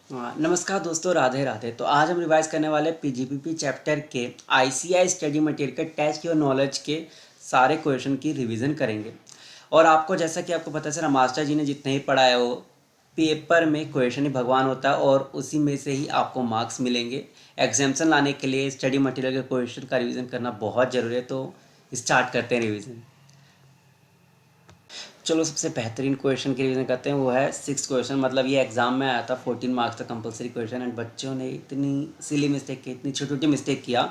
नमस्कार दोस्तों, राधे राधे। तो आज हम रिवाइज करने वाले पीजीपीपी चैप्टर के आईसीआई स्टडी मटेरियल के टेस्ट और नॉलेज के सारे क्वेश्चन की रिवीजन करेंगे। और आपको जैसा कि आपको पता है सर, मास्टर जी ने जितने ही पढ़ाया हो, पेपर में क्वेश्चन ही भगवान होता है और उसी में से ही आपको मार्क्स मिलेंगे। एग्जाम्सन लाने के लिए स्टडी मटेरियल के क्वेश्चन का रिवीजन करना बहुत ज़रूरी है। तो स्टार्ट करते हैं रिवीजन। चलो, सबसे बेहतरीन क्वेश्चन की रिवीजन करते हैं। वो है 6 क्वेश्चन, मतलब ये एग्जाम में आया था। 14 मार्क्स का कंपलसरी क्वेश्चन। एंड बच्चों ने इतनी सिली मिस्टेक की, इतनी छोटी छोटी मिस्टेक किया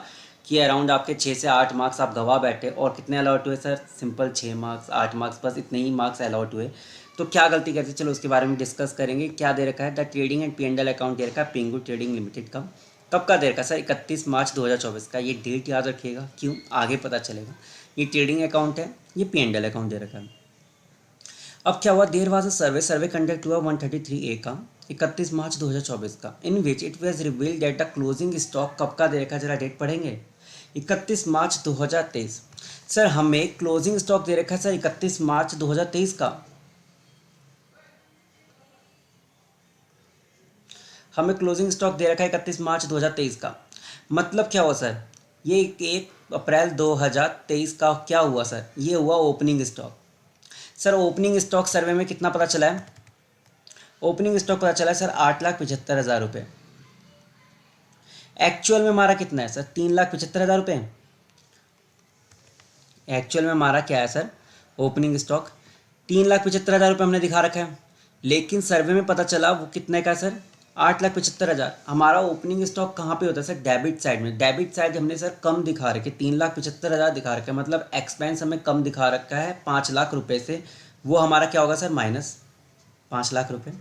कि अराउंड आपके 6 से 8 मार्क्स आप गवा बैठे। और कितने अलाउट हुए सर? सिंपल 6 मार्क्स, 8 मार्क्स, बस इतने ही मार्क्स अलाउट हुए। तो क्या गलती करते, चलो उसके बारे में डिस्कस करेंगे। क्या दे रखा है? The trading and P&L account दे रखा है पिंगू ट्रेडिंग लिमिटेड का। कब का दे रखा है सर? 31 मार्च 2024 का। ये डेट याद रखिएगा, क्यों आगे पता चलेगा। ये ट्रेडिंग अकाउंट है, ये P&L अकाउंट दे रखा है। अब क्या हुआ? देर वाज सर्वे कंडक्ट हुआ 133A का 31 मार्च 2024 का, in which it was revealed that the closing stock कब का दे रखा है? जरा डेट पढ़ेंगे। 31 मार्च 2023। सर हमें क्लोजिंग स्टॉक दे रखा है सर 31 मार्च 2023 का। हमें क्लोजिंग स्टॉक दे रखा है 31 मार्च 2023 का। मतलब क्या हुआ सर? ये 1 अप्रैल 2023 का क्या हुआ सर? ये हुआ opening stock. Sir opening stock survey में कितना पता चला है? ओपनिंग स्टॉक पता चला है सर 8,75,000 रुपये। एक्चुअल में हमारा कितना है सर? 3,75,000 रुपये। एक्चुअल में हमारा क्या है सर? ओपनिंग स्टॉक 3,75,000 रुपये हमने दिखा रखा है। लेकिन सर्वे में पता चला वो कितने का है सर? 8,75,000। हमारा ओपनिंग स्टॉक कहाँ पे होता है सर? डेबिट साइड में। डेबिट साइड हमने सर कम दिखा रखे, 3,75,000 दिखा रखा है, मतलब एक्सपेंस हमें कम दिखा रखा है 5,00,000 रुपये से। वो हमारा क्या होगा सर? माइनस 5,00,000 रुपये।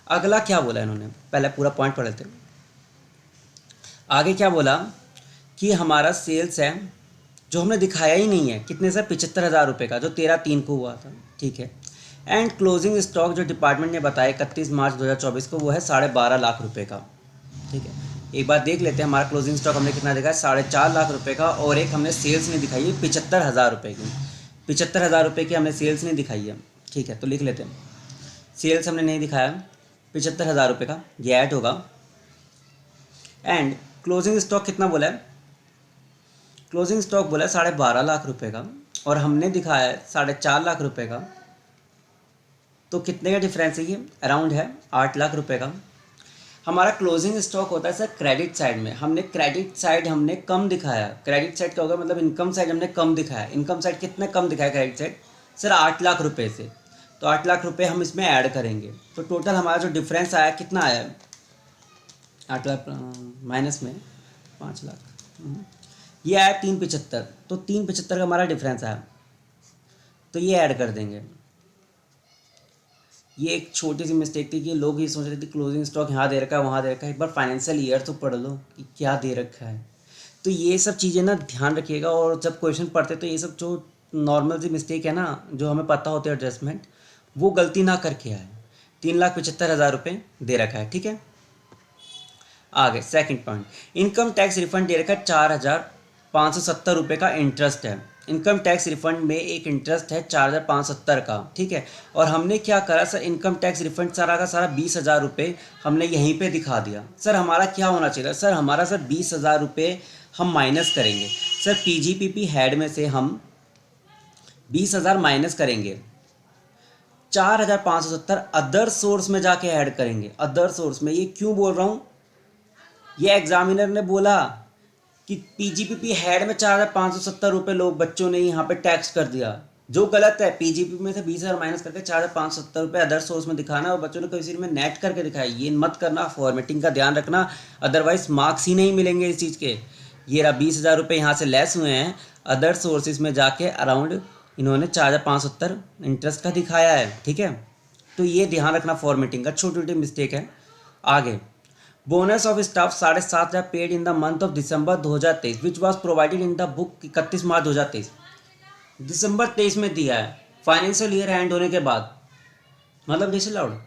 अगला क्या बोला इन्होंने, पहले पूरा पॉइंट पढ़ लेते हैं। आगे क्या बोला कि हमारा सेल्स है जो हमने दिखाया ही नहीं है, कितने सर? 75,000 रुपये का, जो 13/3 को हुआ था। ठीक है। एंड क्लोजिंग स्टॉक जो डिपार्टमेंट ने बताया 31 मार्च 2024 को, वो है 12.5 लाख रुपये का। ठीक है। एक बार देख लेते हैं हमारा क्लोजिंग स्टॉक हमने कितना दिखाया? 4.5 लाख रुपये का। और एक हमने सेल्स नहीं दिखाई है 75,000 रुपये की। 75,000 रुपये की हमने सेल्स नहीं दिखाई है। ठीक है, तो लिख लेते हैं। सेल्स हमने नहीं दिखाया 75,000 रुपये का, ये ऐड होगा। एंड क्लोजिंग स्टॉक कितना बोला है? क्लोजिंग स्टॉक बोला है 12.5 लाख रुपये का, और हमने दिखाया है 4.5 लाख रुपये का। तो कितने का डिफरेंस है? ये अराउंड है 8 लाख रुपये का। हमारा क्लोजिंग स्टॉक होता है सर क्रेडिट साइड में। हमने क्रेडिट साइड हमने कम दिखाया। क्रेडिट साइड क्या होगा? मतलब इनकम साइड हमने कम दिखाया। इनकम साइड कितने कम दिखाया क्रेडिट साइड? सर 8 लाख रुपये से। तो 8 लाख रुपये हम इसमें ऐड करेंगे, तो टोटल हमारा जो डिफरेंस आया कितना आया? 8 लाख माइनस में 5 लाख। ये आया 375। तो 375 का हमारा डिफरेंस आया, तो ये ऐड कर देंगे। ये एक छोटी सी मिस्टेक थी कि लोग ये सोच रहे थे क्लोजिंग स्टॉक यहाँ दे रखा है, वहाँ दे रखा है। एक बार फाइनेंशियल ईयर तो पढ़ लो कि क्या दे रखा है। तो ये सब चीज़ें ना ध्यान रखिएगा। और जब क्वेश्चन पढ़ते तो ये सब जो नॉर्मल सी मिस्टेक है ना, जो हमें पता होती है एडजस्टमेंट, वो गलती ना करके आए। 3,75,000 रुपये दे रखा है। ठीक है। आगे second point, income tax refund दे रखा है 4,570 रुपये का इंटरेस्ट है। इनकम टैक्स रिफंड में एक इंटरेस्ट है 4,570 का। ठीक है। और हमने क्या करा सर? इनकम टैक्स रिफंड सारा का सारा 20,000 रुपये हमने यहीं पे दिखा दिया। सर हमारा क्या होना चाहिए सर? हमारा सर 20,000 रुपये हम माइनस करेंगे। सर पीजीपीपी हेड में से हम 20,000 माइनस करेंगे, 4,570 अदर सोर्स में जाके ऐड करेंगे। अदर सोर्स में, ये क्यों बोल रहा हूँ? ये एग्जामिनर ने बोला कि पीजीपीपी हेड में 4,570 रुपये लोग बच्चों ने यहाँ पे टैक्स कर दिया, जो गलत है। पीजीपी में से 20,000 माइनस करके 4,570 रुपये अदर सोर्स में दिखाना, और बच्चों ने किसी में नेट करके दिखाया। ये मत करना, फॉर्मेटिंग का ध्यान रखना, अदरवाइज मार्क्स ही नहीं मिलेंगे इस चीज़ के। ये रहा 20,000 रुपये यहाँ से लेस हुए हैं, अदर सोर्सेज में जाके अराउंड इन्होंने 4,570 इंटरेस्ट का दिखाया है। ठीक है। तो ये ध्यान रखना, फॉर्मेटिंग का छोटी छोटी मिस्टेक है। आगे, bonus of staff 7,500 paid in the month of December 2023 which was provided in the book 31 March 2023। दिसंबर 23 में दिया है, फाइनेंशियल ईयर एंड होने के बाद। मतलब डिसअलाउड,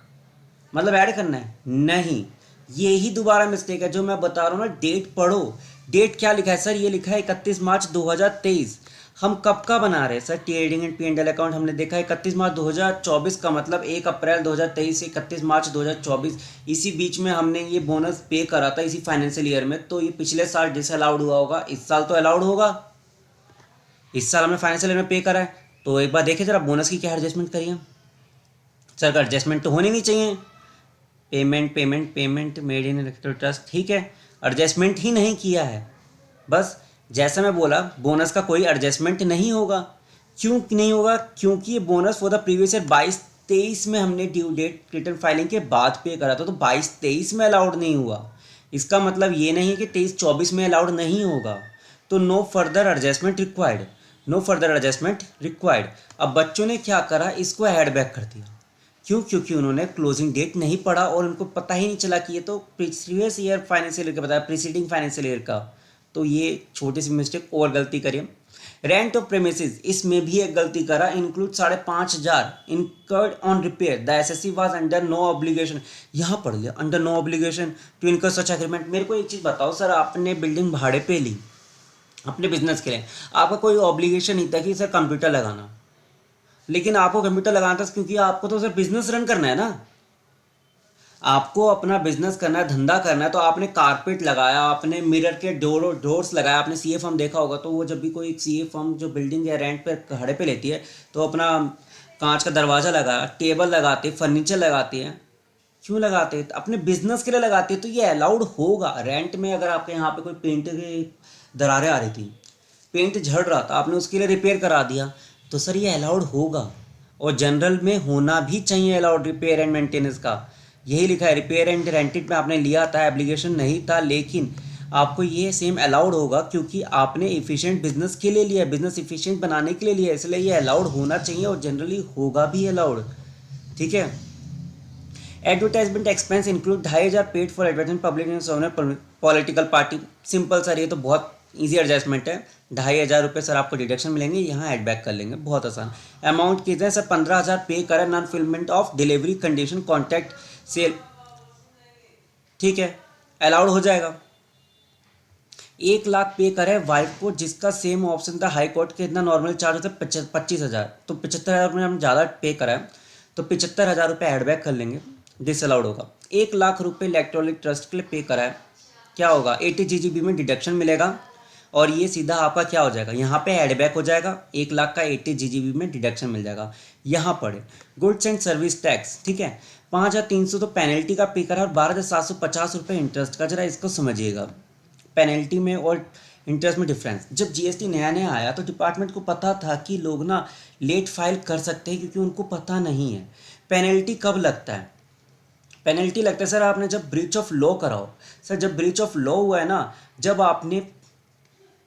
मतलब ऐड करना है नहीं। यही दोबारा मिस्टेक है जो मैं बता रहा हूँ ना, डेट पढ़ो। डेट क्या लिखा है सर? ये लिखा है 31 मार्च 2023। हम कब का बना रहे हैं sir? Trading and P&L account हमने देखा है 31 मार्च 2024 का, मतलब 1 अप्रैल 2023 से 31 मार्च 2024, इसी बीच में हमने ये बोनस पे करा था इसी फाइनेंशियल ईयर में। तो ये पिछले साल डिसअलाउड हुआ होगा, इस साल तो अलाउड होगा। इस साल हमने फाइनेंशियल ईयर में पे करा है, तो एक बार देखिए जरा बोनस की क्या एडजस्टमेंट करिए सर। का एडजस्टमेंट तो होनी नहीं चाहिए। Payment payment payment made in trust, ठीक है, एडजस्टमेंट ही नहीं किया है। बस जैसा मैं बोला, बोनस का कोई एडजस्टमेंट नहीं होगा। क्यों नहीं होगा? क्योंकि ये bonus for the previous year 22-23 में हमने ड्यू डेट रिटर्न फाइलिंग के बाद पे करा था, तो 22-23 में अलाउड नहीं हुआ। इसका मतलब ये नहीं है कि 23-24 में अलाउड नहीं होगा। तो no further adjustment required, no further adjustment required. अब बच्चों ने क्या करा, इसको ऐड बैक कर दिया। क्यों? क्योंकि उन्होंने क्लोजिंग डेट नहीं पढ़ा और उनको पता ही नहीं चला कि ये तो प्रीवियस ईयर फाइनेंशियल ईयर का बताया, प्रीसीडिंग फाइनेंशियल ईयर का। तो ये छोटी सी मिस्टेक और गलती करिए। रेंट ऑफ प्रेमिसेस, इसमें भी एक गलती करा, include 5,500 incurred on repair, the SSC was under no obligation. यहाँ पढ़ लिया अंडर नो ऑब्लिगेशन टू इनकर सच एग्रीमेंट। मेरे को एक चीज़ बताओ सर, आपने बिल्डिंग भाड़े पे ली अपने बिजनेस के लिए, आपका कोई ऑब्लिगेशन नहीं था कि सर कंप्यूटर लगाना, लेकिन आपको कंप्यूटर लगाना था क्योंकि आपको तो सर बिजनेस रन करना है ना, आपको अपना बिजनेस करना है, धंधा करना है। तो आपने कारपेट लगाया, आपने मिरर के डोर्स लगाया। आपने सीए फर्म देखा होगा, तो वो जब भी कोई सीए फर्म जो बिल्डिंग या रेंट पे भाड़े पे लेती है, तो अपना कांच का दरवाज़ा लगाया, टेबल लगाते, फर्नीचर लगाते हैं। क्यों लगाते हैं? अपने बिजनेस के लिए लगाते हैं, तो ये अलाउड होगा। रेंट में अगर आपके यहाँ पे कोई पेंट की दरारें आ रही थी, पेंट झड़ रहा था, आपने उसके लिए रिपेयर करा दिया, तो सर ये अलाउड होगा। और जनरल में होना भी चाहिए अलाउड, रिपेयर एंड मेंटेनेंस का। यही लिखा है, रिपेयर एंड रेंटेड में आपने लिया था, एप्लीकेशन नहीं था, लेकिन आपको ये सेम अलाउड होगा क्योंकि आपने इफ़िशिएंट बिजनेस के लिए लिया है, बिजनेस इफ़िशिएंट बनाने के लिए लिया है, इसलिए ये अलाउड होना चाहिए और जनरली होगा भी अलाउड। ठीक है। Advertisement expense include 2,500 paid for advertisement public political party. Simple sir, ये तो बहुत ईजी एडजस्टमेंट है। 2,500 सर आपको डिडक्शन मिलेंगे, यहाँ ऐड बैक कर लेंगे, बहुत आसान। अमाउंट कितने सर? 15,000 पे करें non fulfilment of delivery condition contact sale, ठीक है, अलाउड हो जाएगा। 1 लाख पे करे वाइफ को, जिसका सेम ऑप्शन था हाई कोर्ट के, इतना नॉर्मल चार्ज होता है 25,000, तो 75,000 में हम ज़्यादा पे करा है, तो 75,000 रुपये एड बैक कर लेंगे, डिसअलाउड होगा। 1 लाख रुपये इलेक्ट्रॉनिक ट्रस्ट के लिए पे करा है, क्या होगा? 80 GGB में डिडक्शन मिलेगा और ये सीधा आपका क्या हो जाएगा, यहाँ पे ऐड बैक हो जाएगा। 1 लाख का 80 GGB में डिडक्शन मिल जाएगा। यहाँ पड़े गुड्स एंड सर्विस टैक्स, ठीक है, 5,300 तो पेनल्टी का पे करा और 12,750 रुपये इंटरेस्ट का। जरा इसको समझिएगा, पेनल्टी में और इंटरेस्ट में डिफरेंस। जब जीएसटी नया नया आया तो डिपार्टमेंट को पता था कि लोग ना लेट फाइल कर सकते हैं, क्योंकि उनको पता नहीं है पेनल्टी कब लगता है। पेनल्टी लगता है सर आपने जब ब्रीच ऑफ लॉ कराओ। सर जब ब्रीच ऑफ लॉ हुआ है ना, जब आपने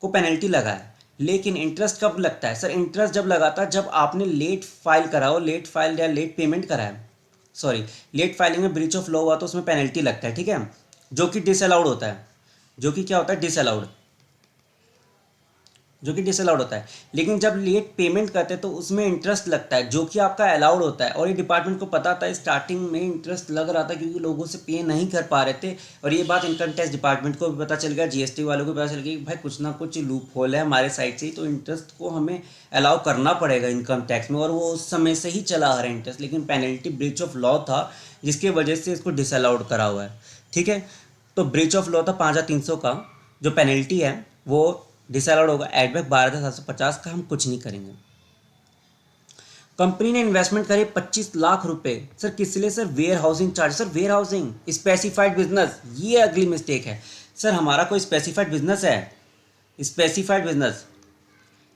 को पेनल्टी लगा है, लेकिन इंटरेस्ट कब लगता है? सर इंटरेस्ट जब लगाता है जब आपने लेट फाइल कराओ, लेट फाइल या लेट पेमेंट करा है, सॉरी लेट फाइलिंग में ब्रीच ऑफ लॉ हुआ तो उसमें पेनल्टी लगता है, ठीक है, जो कि डिसअलाउड होता है, जो कि क्या होता है? डिसअलाउड, जो कि डिसअलाउड होता है। लेकिन जब लेट पेमेंट करते हैं तो उसमें इंटरेस्ट लगता है, जो कि आपका अलाउड होता है। और ये डिपार्टमेंट को पता था, स्टार्टिंग में इंटरेस्ट लग रहा था क्योंकि लोगों से पे नहीं कर पा रहे थे। और ये बात इनकम टैक्स डिपार्टमेंट को भी पता चल गया, जीएसटी वालों को पता चल गया कि भाई कुछ ना कुछ लूप होल है हमारे साइड से ही, तो इंटरेस्ट को हमें अलाउ करना पड़ेगा इनकम टैक्स में। और वो उस समय से ही चला आ रहा है इंटरेस्ट, लेकिन पेनल्टी ब्रीच ऑफ लॉ था, जिसकी वजह से इसको डिसअलाउड करा हुआ है, ठीक है। तो ब्रीच ऑफ लॉ था 5,300 का, जो पेनल्टी है वो डिसअलाउड होगा। एड बैक 12,750 का हम कुछ नहीं करेंगे। कंपनी ने इन्वेस्टमेंट करे 25 लाख रुपए, सर किस लिए? Sir warehousing charge. Sir warehousing specified business, ये अगली मिस्टेक है। सर हमारा कोई स्पेसिफाइड बिजनेस है, स्पेसिफाइड बिजनेस,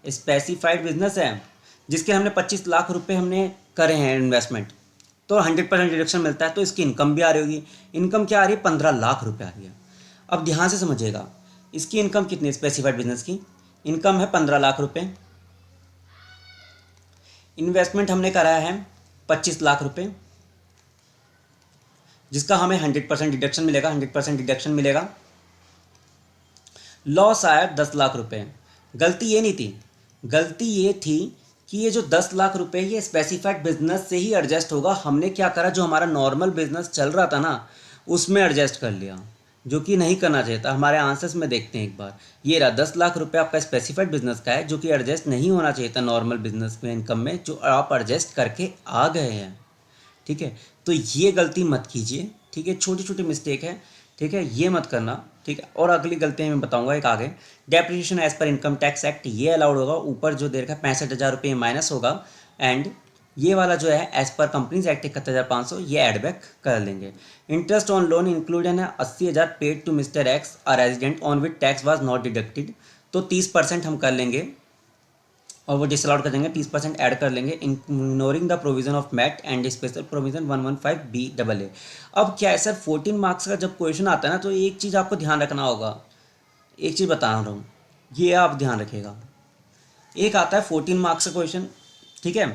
स्पेसिफाइड बिजनेस है जिसके हमने 25 लाख रुपए हमने करे हैं इन्वेस्टमेंट, तो 100% डिडक्शन मिलता है, तो इसकी इनकम भी आ रही होगी। इनकम क्या आ रही है? 15 लाख रुपए आ रही है। अब ध्यान से समझिएगा, इसकी इनकम कितनी है? स्पेसिफाइड बिजनेस की इनकम है 15 लाख रुपए, इन्वेस्टमेंट हमने कराया है 25 लाख रुपए, जिसका हमें 100% डिडक्शन मिलेगा, 100% डिडक्शन मिलेगा। लॉस आया 10 लाख रुपए। गलती ये नहीं थी, गलती ये थी कि ये जो 10 लाख रुपए ये स्पेसिफाइड बिजनेस से ही एडजस्ट होगा। हमने क्या करा, जो हमारा नॉर्मल बिजनेस चल रहा था ना उसमें एडजस्ट कर लिया। जो कि नहीं करना चाहिए था। हमारे आंसर्स में देखते हैं एक बार। ये रहा 10 लाख रुपए आपका स्पेसिफाइड बिजनेस का है, जो कि एडजस्ट नहीं होना चाहिए था नॉर्मल बिजनेस में इनकम में, जो आप एडजस्ट करके आ गए हैं। ठीक है, तो ये गलती मत कीजिए। ठीक है, छोटी छोटी मिस्टेक है। ठीक है, ये मत करना। ठीक है, और अगली गलती मैं बताऊंगा एक आगे। Depreciation as per income tax act ये अलाउड होगा, ऊपर जो दे रखा है 65,000 रुपये माइनस होगा। एंड ये वाला जो है एज पर कंपनीज एक्ट 71,500 ये एड बैक कर लेंगे। इंटरेस्ट ऑन लोन इंक्लूडेड है 80,000 paid to mister X a resident on which tax was not deducted, तो 30% हम कर लेंगे और वो डिसअलाउड कर देंगे, 30% ऐड कर लेंगे। Ignoring the provision of MAT and special provision 115BAA। अब क्या है सर, 14 मार्क्स का जब क्वेश्चन आता है ना, तो एक चीज़ आपको ध्यान रखना होगा। एक चीज़ बता रहा हूँ, ये आप ध्यान रखिएगा। एक आता है 14 मार्क्स का क्वेश्चन, ठीक है,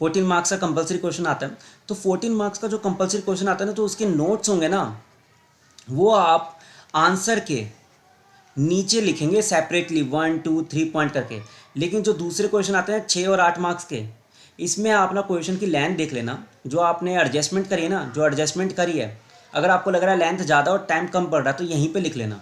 14 मार्क्स का कंपलसरी क्वेश्चन आता है। तो 14 मार्क्स का जो कंपलसरी क्वेश्चन आता है ना, तो उसके नोट्स होंगे ना, वो आप आंसर के नीचे लिखेंगे सेपरेटली 1 2 3 पॉइंट करके। लेकिन जो दूसरे क्वेश्चन आते हैं 6 और 8 मार्क्स के, इसमें आप ना क्वेश्चन की लेंथ देख लेना, जो आपने एडजस्टमेंट करी है ना, जो एडजस्टमेंट करी है, अगर आपको लग रहा है लेंथ ज़्यादा और टाइम कम पड़ रहा है तो यहीं पे लिख लेना।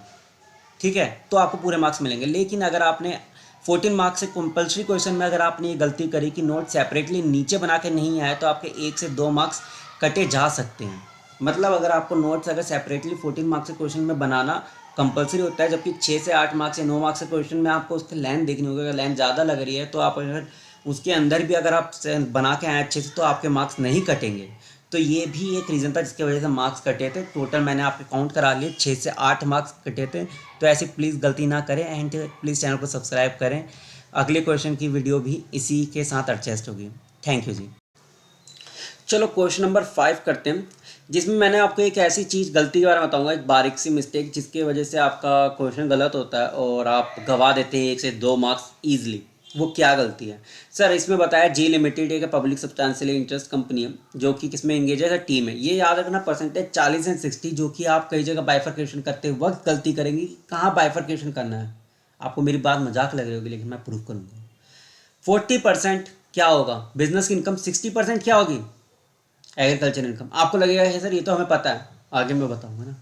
ठीक है, तो आपको पूरे मार्क्स मिलेंगे। लेकिन अगर आपने 14 मार्क्स से कंपलसरी क्वेश्चन में अगर आपने ये गलती करी कि नोट सेपरेटली नीचे बना के नहीं आए, तो आपके 1 से 2 मार्क्स कटे जा सकते हैं। मतलब अगर आपको नोट्स अगर सेपरेटली 14 मार्क्स के क्वेश्चन में बनाना कंपलसरी होता है, जबकि 6 से 8 मार्क्स या 9 मार्क्स के क्वेश्चन में आपको उसकी लेंथ देखनी होगी। अगर लेंथ ज़्यादा लग रही है तो आप अगर उसके अंदर भी अगर आप बना के आए अच्छे से, तो आपके मार्क्स नहीं कटेंगे। तो ये भी एक रीज़न था जिसकी वजह से मार्क्स कटे थे। टोटल मैंने आपके काउंट करा लिए, 6 से 8 मार्क्स कटे थे। तो ऐसी प्लीज़ गलती ना करें एंड प्लीज़ चैनल को सब्सक्राइब करें। अगले क्वेश्चन की वीडियो भी इसी के साथ एडजस्ट होगी। थैंक यू जी। चलो क्वेश्चन नंबर 5 करते हैं, जिसमें मैंने आपको एक ऐसी चीज़ गलती के बारे में बताऊंगा, एक बारीक सी मिस्टेक जिसकी वजह से आपका क्वेश्चन गलत होता है और आप गवा देते हैं 1 से 2 मार्क्स ईजिली। वो क्या गलती है सर? इसमें बताया जी लिमिटेड एक पब्लिक सब्सटेंशियल इंटरेस्ट कंपनी है, जो कि किसमें एंगेज है, टीम है। ये याद रखना परसेंटेज 40 एंड 60, जो कि आप कई जगह बाइफरकेशन करते वक्त गलती करेंगे। कहाँ बाइफरकेशन करना है, आपको मेरी बात मजाक लग रही होगी, लेकिन मैं प्रूव करूँगा। 40% क्या होगा बिजनेस की इनकम, 60% क्या होगी एग्रीकल्चर इनकम। आपको लगेगा है सर ये तो हमें पता है, आगे मैं बताऊंगा ना।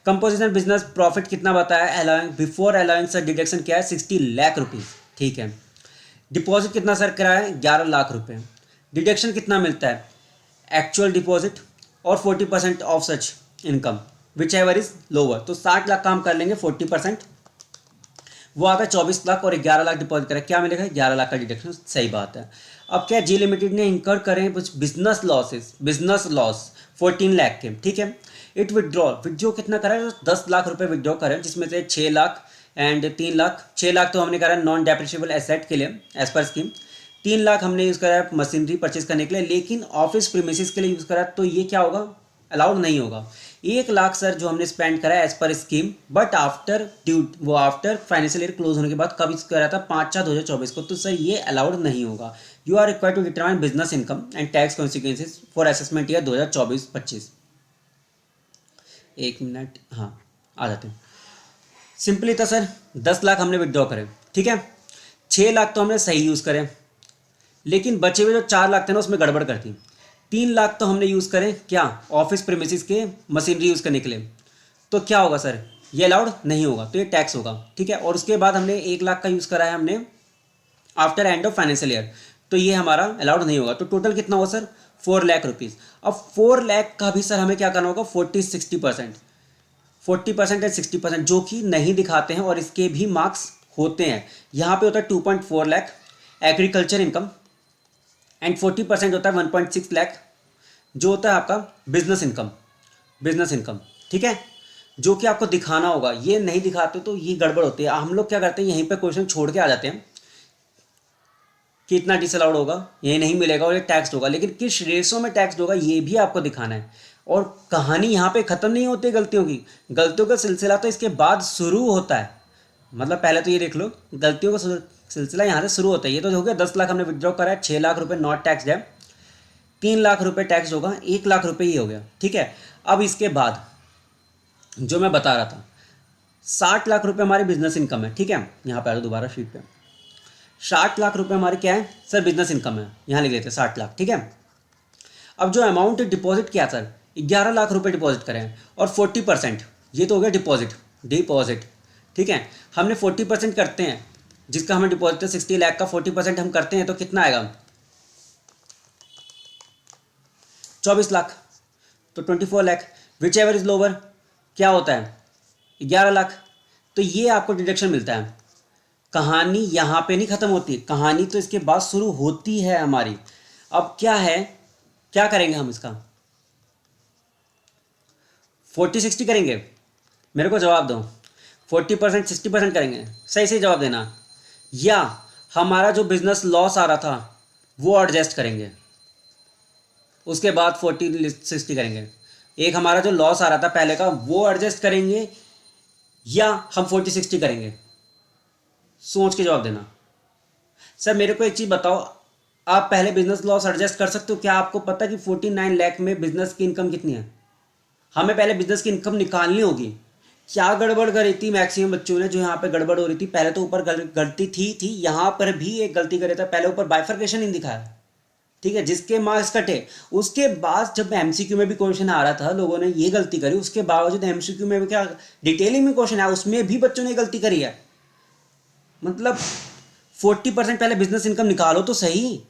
कंपोजिशन बिजनेस प्रॉफिट कितना बताया, allowing before allowing sir deduction क्या है, 60 लाख रुपीज़। ठीक है, डिपॉजिट कितना सर कराया है, 11 लाख रुपए। डिडक्शन कितना मिलता है, एक्चुअल डिपॉजिट और 40% of such income which ever is lower. तो 60 लाख का हम कर लेंगे 40%, वो आता है 24 लाख, और 11 लाख डिपॉजिट करें, क्या मिलेगा 11 लाख का डिडक्शन। सही बात है। अब क्या जी लिमिटेड ने इंकर करें कुछ business losses, business loss 14 lakh के। ठीक है, इट विड्रॉ कितना करें, 10 लाख रुपए विड्रॉ करें, जिसमें से 6 लाख एंड 3 लाख। 6 लाख तो हमने करा नॉन डेप्रिशिएबल एसेट के लिए एज पर स्कीम। 3 लाख हमने यूज़ करा मशीनरी परचेज करने के लिए, लेकिन ऑफिस प्रीमिसेस के लिए यूज़ करा, तो ये क्या होगा, अलाउड नहीं होगा। 1 लाख सर जो हमने स्पेंड करा as per scheme, but after due वो आफ्टर फाइनेंशियल ईयर क्लोज होने के बाद कब करा था, 5/4/2024 को, तो सर ये अलाउड नहीं होगा। You are required to determine business income and tax consequences for assessment year 2024-25। 1 minute, हाँ आ जाते हैं। सिंपली था सर 10 लाख हमने विड्रॉ करे, ठीक है, 6 लाख तो हमने सही यूज़ करें, लेकिन बचे हुए जो 4 लाख थे ना उसमें गड़बड़ करती। 3 लाख तो हमने यूज़ करें क्या, ऑफिस प्रीमिसेस के मशीनरी यूज़ करने के लिए, तो क्या होगा सर, ये अलाउड नहीं होगा, तो ये टैक्स होगा। ठीक है, और उसके बाद हमने 1 लाख का यूज़ करा है हमने after end of financial year, तो ये हमारा अलाउड नहीं होगा। तो टोटल कितना होगा सर, 4 लाख रुपीज़। अब 4 लाख का भी सर हमें क्या करना होगा, 40-60%, 40% एंड 60%, जो कि नहीं दिखाते हैं और इसके भी मार्क्स होते हैं। यहाँ पे होता है 2.4 लाख एग्रीकल्चर इनकम एंड 40% होता है 1.6 लाख, जो होता है आपका बिजनेस इनकम, बिजनेस इनकम। ठीक है, जो कि आपको दिखाना होगा, ये नहीं दिखाते तो ये गड़बड़ होती है। हम लोग क्या करते हैं, यहीं पे क्वेश्चन छोड़ के आ जाते हैं कि इतना डिसअलाउड होगा, ये नहीं मिलेगा और ये टैक्स होगा, लेकिन किस रेशो में टैक्स होगा ये भी आपको दिखाना है। और कहानी यहाँ पे ख़त्म नहीं होती गलतियों की, गलतियों का सिलसिला तो इसके बाद शुरू होता है। मतलब पहले तो ये देख लो, गलतियों का सिलसिला यहाँ से शुरू होता है। ये तो हो गया 10 लाख हमने विड्रॉ करा है, 6 लाख रुपए नॉट टैक्स है, 3 लाख रुपए टैक्स होगा, 1 लाख रुपए ही हो गया। ठीक है, अब इसके बाद जो मैं बता रहा था, 60 लाख रुपए हमारी बिजनेस इनकम है। ठीक है, यहाँ पे आ जाओ दोबारा शीट पे, 60 लाख रुपए हमारे क्या है सर, बिजनेस इनकम है, यहाँ लिख देते हैं 60 लाख। ठीक है, अब जो अमाउंट डिपॉजिट किया सर, 11 लाख रुपए डिपॉजिट करें और 40% ये तो हो गया डिपॉजिट, डिपॉजिट। ठीक है, हमने 40% करते हैं, जिसका हमें डिपॉजिट है 60 लाख का 40% हम करते हैं तो कितना आएगा, 24 लाख, तो 24 lakh. Which ever is lower क्या होता है, 11 लाख। तो ये आपको डिडक्शन मिलता है। कहानी यहाँ पे नहीं ख़त्म होती, कहानी तो इसके बाद शुरू होती है हमारी। अब क्या है, क्या करेंगे हम इसका, 40-60 करेंगे, मेरे को जवाब दो, 40% 60% करेंगे, सही सही जवाब देना। या हमारा जो बिजनेस लॉस आ रहा था वो एडजस्ट करेंगे, उसके बाद 40-60 करेंगे। एक हमारा जो लॉस आ रहा था पहले का वो एडजस्ट करेंगे, या हम 40-60 करेंगे, सोच के जवाब देना। सर मेरे को एक चीज़ बताओ, आप पहले बिजनेस लॉस एडजस्ट कर सकते हो क्या? आपको पता है कि 49 लाख में बिजनेस की इनकम कितनी है? हमें पहले बिजनेस की इनकम निकालनी होगी। क्या गड़बड़ करी थी मैक्सिमम बच्चों ने, जो यहाँ पे गड़बड़ हो रही थी, पहले तो ऊपर गलती थी यहाँ पर भी एक गलती करे था, पहले ऊपर बाइफर्केशन नहीं दिखाया। ठीक है, जिसके मार्क्स कटे, उसके बाद जब एमसीक्यू में भी क्वेश्चन आ रहा था लोगों ने ये गलती करी, उसके बावजूद एमसीक्यू में भी क्या डिटेलिंग में क्वेश्चन आया उसमें भी बच्चों ने गलती करी है। मतलब 40% पहले बिजनेस इनकम निकालो तो सही,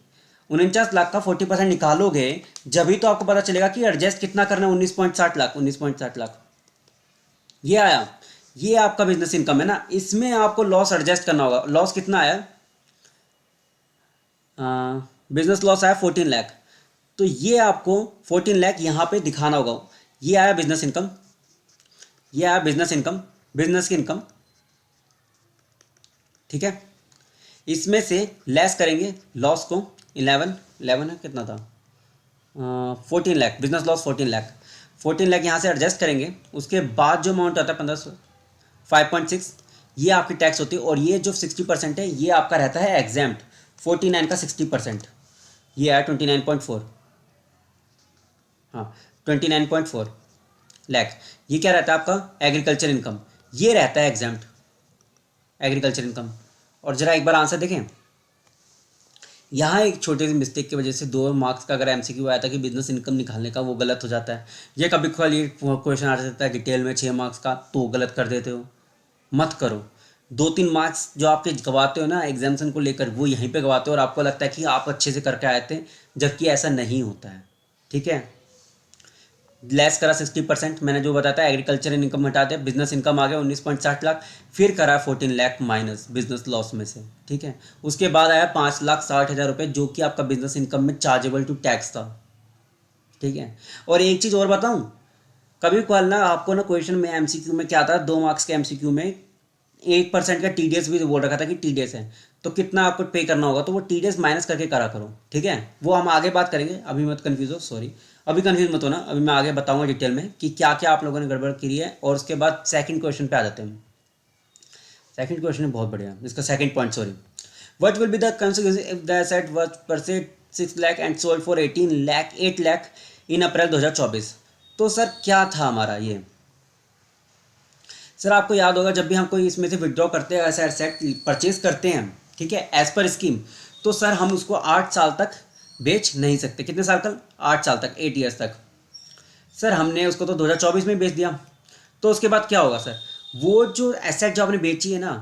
49 लाख का 40% निकालोगे जब ही तो आपको पता चलेगा कि एडजस्ट कितना करना है। 19.60 लाख, 19.60 लाख ये आया, ये आपका बिजनेस इनकम है ना, इसमें आपको लॉस एडजस्ट करना होगा। लॉस कितना आया, बिजनेस लॉस आया 14 लाख, तो ये आपको 14 लाख यहाँ पे दिखाना होगा। ये आया बिजनेस इनकम, ये आया बिजनेस इनकम, बिजनेस की इनकम। ठीक है, इसमें से लेस करेंगे लॉस को, 11 है, कितना था, 14 लाख, बिजनेस लॉस 14 लाख, 14 लाख यहाँ से एडजस्ट करेंगे। उसके बाद जो अमाउंट आता है 1500, 5.6, ये आपकी टैक्स होती है। और ये जो 60% है ये आपका रहता है एग्जाम्प्ट, 49 का 60%, ये आया 29.4, हाँ 29.4 लाख। ये क्या रहता है आपका, एग्रीकल्चर इनकम, ये रहता है एग्जाम्प्ट एग्रीकल्चर इनकम। और ज़रा एक बार आंसर देखें, यहाँ एक छोटी सी मिस्टेक की वजह से 2 मार्क्स का अगर एमसीक्यू आया था कि बिजनेस इनकम निकालने का, वो गलत हो जाता है। ये कभी कभी ये क्वेश्चन आ जाता है डिटेल में 6 मार्क्स का, तो गलत कर देते हो, मत करो। 2-3 मार्क्स जो आपके गवाते हो ना एग्जाम्सन को लेकर, वो यहीं पे गवाते हो और आपको लगता है कि आप अच्छे से करके आए थे, जबकि ऐसा नहीं होता है। ठीक है, लेस करा 60%, मैंने जो बताया था एग्रीकल्चर इनकम हटा दिया, बिजनेस इनकम आ गया 19.60 लाख, फिर करा 14 लाख माइनस बिजनेस लॉस में से। ठीक है, उसके बाद आया 5,60,000 रुपये, जो कि आपका बिजनेस इनकम में चार्जेबल टू टैक्स था। ठीक है, और एक चीज़ और बताऊं, कभी कल ना आपको ना क्वेश्चन में एमसीक्यू में क्या था, 2 मार्क्स के एमसीक्यू में 1% का टीडीएस भी बोल रखा था कि टीडीएस है, तो कितना आपको पे करना होगा, तो वो टीडीएस माइनस करके करा करो। ठीक है, वो हम आगे बात करेंगे, अभी मत कन्फ्यूज हो, सॉरी अभी कन्फ्यूज मत होना, अभी मैं आगे बताऊंगा डिटेल में कि क्या क्या आप लोगों ने गड़बड़ करी है। और उसके बाद सेकंड क्वेश्चन पे आ जाते हैं। सेकंड क्वेश्चन बहुत बढ़िया, इसका second point, sorry, what will be the consequence if the asset was purchased 6 lakh and sold for 8 lakh in April 2024। तो सर क्या था हमारा ये, सर आपको याद होगा जब भी हम कोई इसमें से विड्रॉ करते हैं, ऐसा एसेट परचेज करते हैं, ठीक है, एज पर स्कीम, तो सर हम उसको 8 साल तक बेच नहीं सकते। कितने साल तक, 8 साल तक, 8 ईयर्स तक। सर हमने उसको तो 2024 में बेच दिया, तो उसके बाद क्या होगा सर, वो जो एसेट जो आपने बेची है ना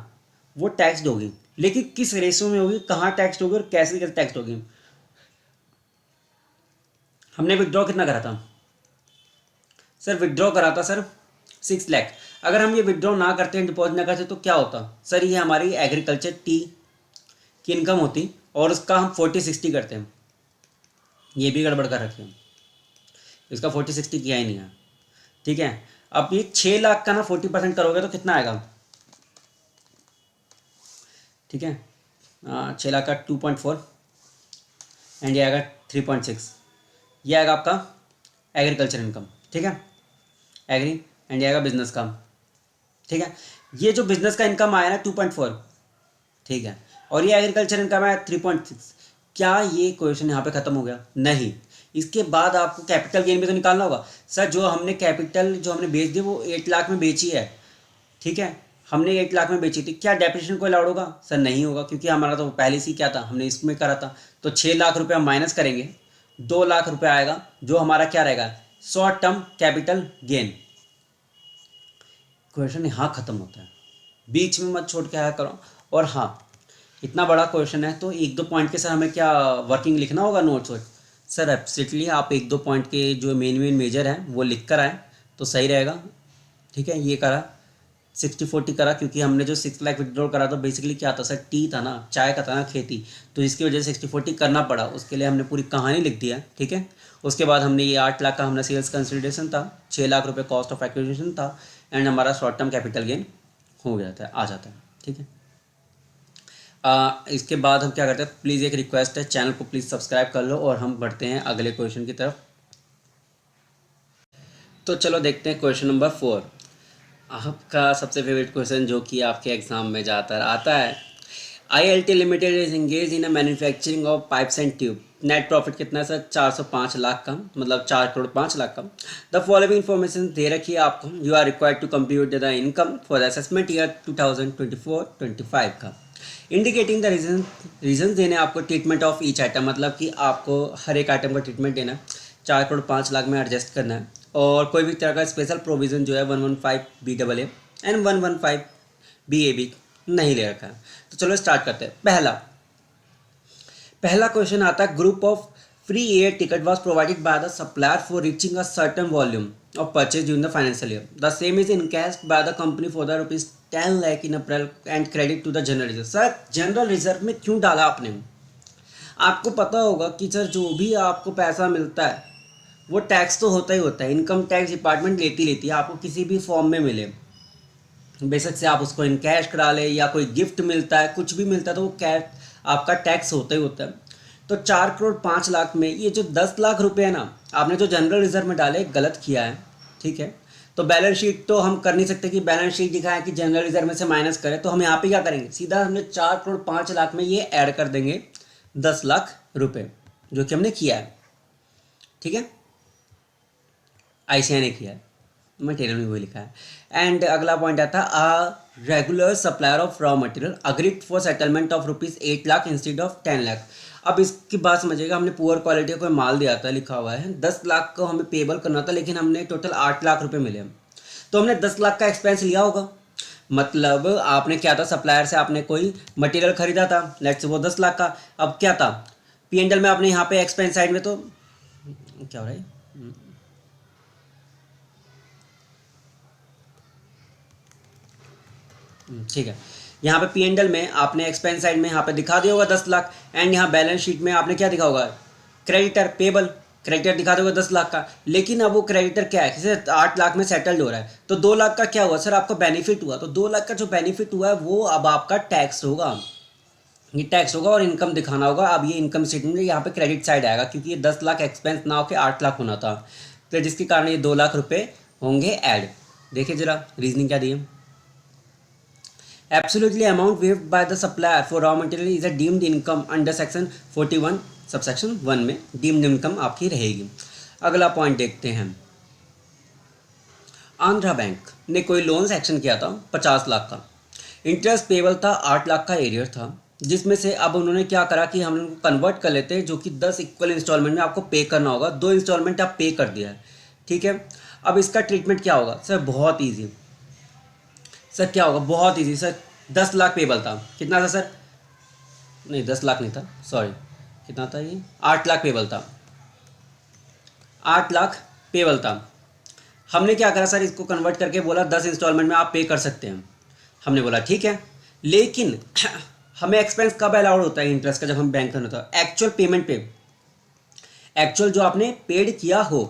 वो टैक्सड होगी, लेकिन किस रेशियो में होगी, कहाँ टैक्सड होगी और कैसे कैसे टैक्सड होगी। हमने विड्रॉ कितना करा था सर, विड्रॉ करा था सर 6 लाख। अगर हम ये विड्रॉ ना करते हैं, डिपॉजिट ना करते, तो क्या होता सर, ये हमारी एग्रीकल्चर टी की इनकम होती और उसका हम 40-60 करते हैं। ये भी गड़बड़ कर रखे हैं, इसका 40-60 किया ही नहीं है। ठीक है, अब ये 6 लाख का ना 40% करोगे तो कितना आएगा, ठीक है, 6 लाख का 2.4 एंड ये आएगा 3.6, ये आएगा आपका एग्रीकल्चर इनकम। ठीक है, एग्री, एंड ये आएगा बिजनेस का। ठीक है, ये जो बिजनेस का इनकम आया ना 2.4, ठीक है, और ये एग्रीकल्चर इनकम आया 3.6। क्या ये क्वेश्चन यहाँ पे ख़त्म हो गया? नहीं, इसके बाद आपको कैपिटल गेन भी तो निकालना होगा। सर जो हमने कैपिटल जो हमने बेच दी वो 8 लाख में बेची है, ठीक है, हमने 8 लाख में बेची थी, क्या डेप्रिसिएशन को अलाउड होगा? सर नहीं होगा, क्योंकि हमारा तो पहले से ही क्या था, हमने इसमें करा था। तो 6 लाख रुपये हम माइनस करेंगे, 2 लाख रुपये आएगा, जो हमारा क्या रहेगा, short term capital gain. Question यहाँ ख़त्म होता है, बीच में मत छोड़ के आया करो। और हाँ, इतना बड़ा क्वेश्चन है तो एक दो पॉइंट के सर हमें क्या वर्किंग लिखना होगा नोट्स वोट? सर एब्सोल्युटली आप एक दो पॉइंट के जो मेन मेजर हैं वो लिख कर आएँ तो सही रहेगा। ठीक है, ये करा 60-40 करा, क्योंकि हमने जो 6 लाख विड्रॉल करा तो बेसिकली क्या था सर, टी था ना, चाय का था ना, खेती, तो इसकी वजह से 60-40 करना पड़ा, उसके लिए हमने पूरी कहानी लिख दिया। ठीक है, उसके बाद हमने ये 8 लाख का हमारा सेल्स कंसिडरेशन था, 6 लाख रुपए कॉस्ट ऑफ एक्विजिशन था, एंड हमारा शॉर्ट टर्म कैपिटल गेन हो जाता है, आ जाता है। ठीक है, इसके बाद हम क्या करते हैं, प्लीज़ एक रिक्वेस्ट है, चैनल को प्लीज़ सब्सक्राइब कर लो और हम बढ़ते हैं अगले क्वेश्चन की तरफ। तो चलो देखते हैं क्वेश्चन नंबर 4, आपका सबसे फेवरेट क्वेश्चन जो कि आपके एग्जाम में ज़्यादातर आता है। ILT limited is engage in manufacturing of pipes and tube, net profit कितना है सर, 405 लाख का, मतलब 4,05,00,000 का। द फॉलोइंग इन्फॉर्मेशन दे रखी है आपको, you are required to compute the income for the assessment year 2024-25 का, इंडिकेटिंग द रीजन देने आपको, ट्रीटमेंट ऑफ ईच आइटम, मतलब कि आपको हर एक आइटम का ट्रीटमेंट देना है, 4,05,00,000 में एडजस्ट करना है, और कोई भी तरह का स्पेशल प्रोविज़न जो है 115BAA एंड 115BAB नहीं ले रखा है। तो चलो स्टार्ट करते हैं। पहला क्वेश्चन आता है, group of free air ticket was provided by the supplier for reaching a certain volume of purchase during the financial year, the same is encashed by the company for the ₹10 lakh in April and credit to the general reserve. Sir general reserve में क्यों डाला आपने? आपको पता होगा कि sir जो भी आपको पैसा मिलता है वो टैक्स तो होता ही होता है, इनकम टैक्स डिपार्टमेंट लेती है, आपको किसी भी फॉर्म में मिले, बेशक से आप उसको इन कैश करा ले या कोई गिफ्ट मिलता है, कुछ भी मिलता है तो वो कैश आपका टैक्स होता ही होता है। तो 4,05,00,000 में ये जो 10 लाख रुपए है ना, आपने जो जनरल रिजर्व में डाले गलत किया है। ठीक है, तो बैलेंस शीट तो हम कर नहीं सकते कि बैलेंस शीट दिखाएं कि जनरल रिजर्व में से माइनस करें, तो हम यहाँ पे क्या करेंगे, सीधा हमने 4,05,00,000 में ये ऐड कर देंगे 10 लाख रुपए जो कि हमने किया है। ठीक है, ICI ने किया है, मटेरियल में वही लिखा है। एंड अगला पॉइंट आता है, a regular supplier of raw material agreed for settlement of ₹8 lakh instead of 10 lakh. अब इसकी बात समझिएगा, हमने पुअर क्वालिटी का कोई माल दिया था, लिखा हुआ है 10 लाख को हमें पेबल करना था, लेकिन हमने टोटल 8 लाख रुपए मिले, तो हमने 10 लाख का एक्सपेंस लिया होगा। मतलब आपने क्या था, सप्लायर से आपने कोई मटेरियल खरीदा था, लेट्स वो 10 लाख का, अब क्या था P&L में आपने यहाँ पे एक्सपेंस साइड में, तो क्या हो रहा है, ठीक है, यहाँ पे P&L में आपने एक्सपेंस साइड में यहाँ पे दिखा दिया होगा 10 लाख, एंड यहाँ बैलेंस शीट में आपने क्या दिखा होगा, क्रेडिटर पेबल, क्रेडिटर दिखा दोगे 10 लाख का, लेकिन अब वो क्रेडिटर क्या है, किसी 8 लाख में सेटल्ड हो रहा है, तो 2 लाख का क्या हुआ सर, आपको बेनिफिट हुआ, तो 2 लाख का जो बेनिफिट हुआ है वो अब आपका टैक्स होगा, ये टैक्स होगा और इनकम दिखाना होगा। अब ये इनकम स्टेटमेंट में यहाँ पे क्रेडिट साइड आएगा, क्योंकि ये 10 लाख एक्सपेंस ना होकर 8 लाख होना था, तो जिसके कारण ये 2 लाख रुपए होंगे ऐड। देखिए जरा रीजनिंग क्या दी है, Absolutely amount waived by the supplier for raw material is a deemed income under section 41 subsection 1 में deemed income आपकी रहेगी। अगला पॉइंट देखते हैं, आंध्रा बैंक ने कोई लोन सेक्शन किया था 50 लाख का, इंटरेस्ट पेबल था 8 लाख का एरियर था, जिसमें से अब उन्होंने क्या करा कि हम उनको कन्वर्ट कर लेते हैं, जो कि 10 इक्वल इंस्टॉलमेंट में आपको पे करना होगा, 2 इंस्टॉलमेंट आप पे कर दिया है। ठीक है, अब इसका ट्रीटमेंट क्या होगा सर, बहुत ईजी सर, क्या होगा बहुत इजी सर, 10 लाख पेबल था, कितना था सर, नहीं 10 लाख नहीं था, सॉरी कितना था ये, 8 लाख पेबल था, 8 लाख पेबल था। हमने क्या करा सर, इसको कन्वर्ट करके बोला 10 इंस्टॉलमेंट में आप पे कर सकते हैं, हमने बोला ठीक है, लेकिन हमें एक्सपेंस कब अलाउड होता है इंटरेस्ट का, जब हम बैंक में होता है एक्चुअल पेमेंट पे, एक्चुअल जो आपने पेड किया हो,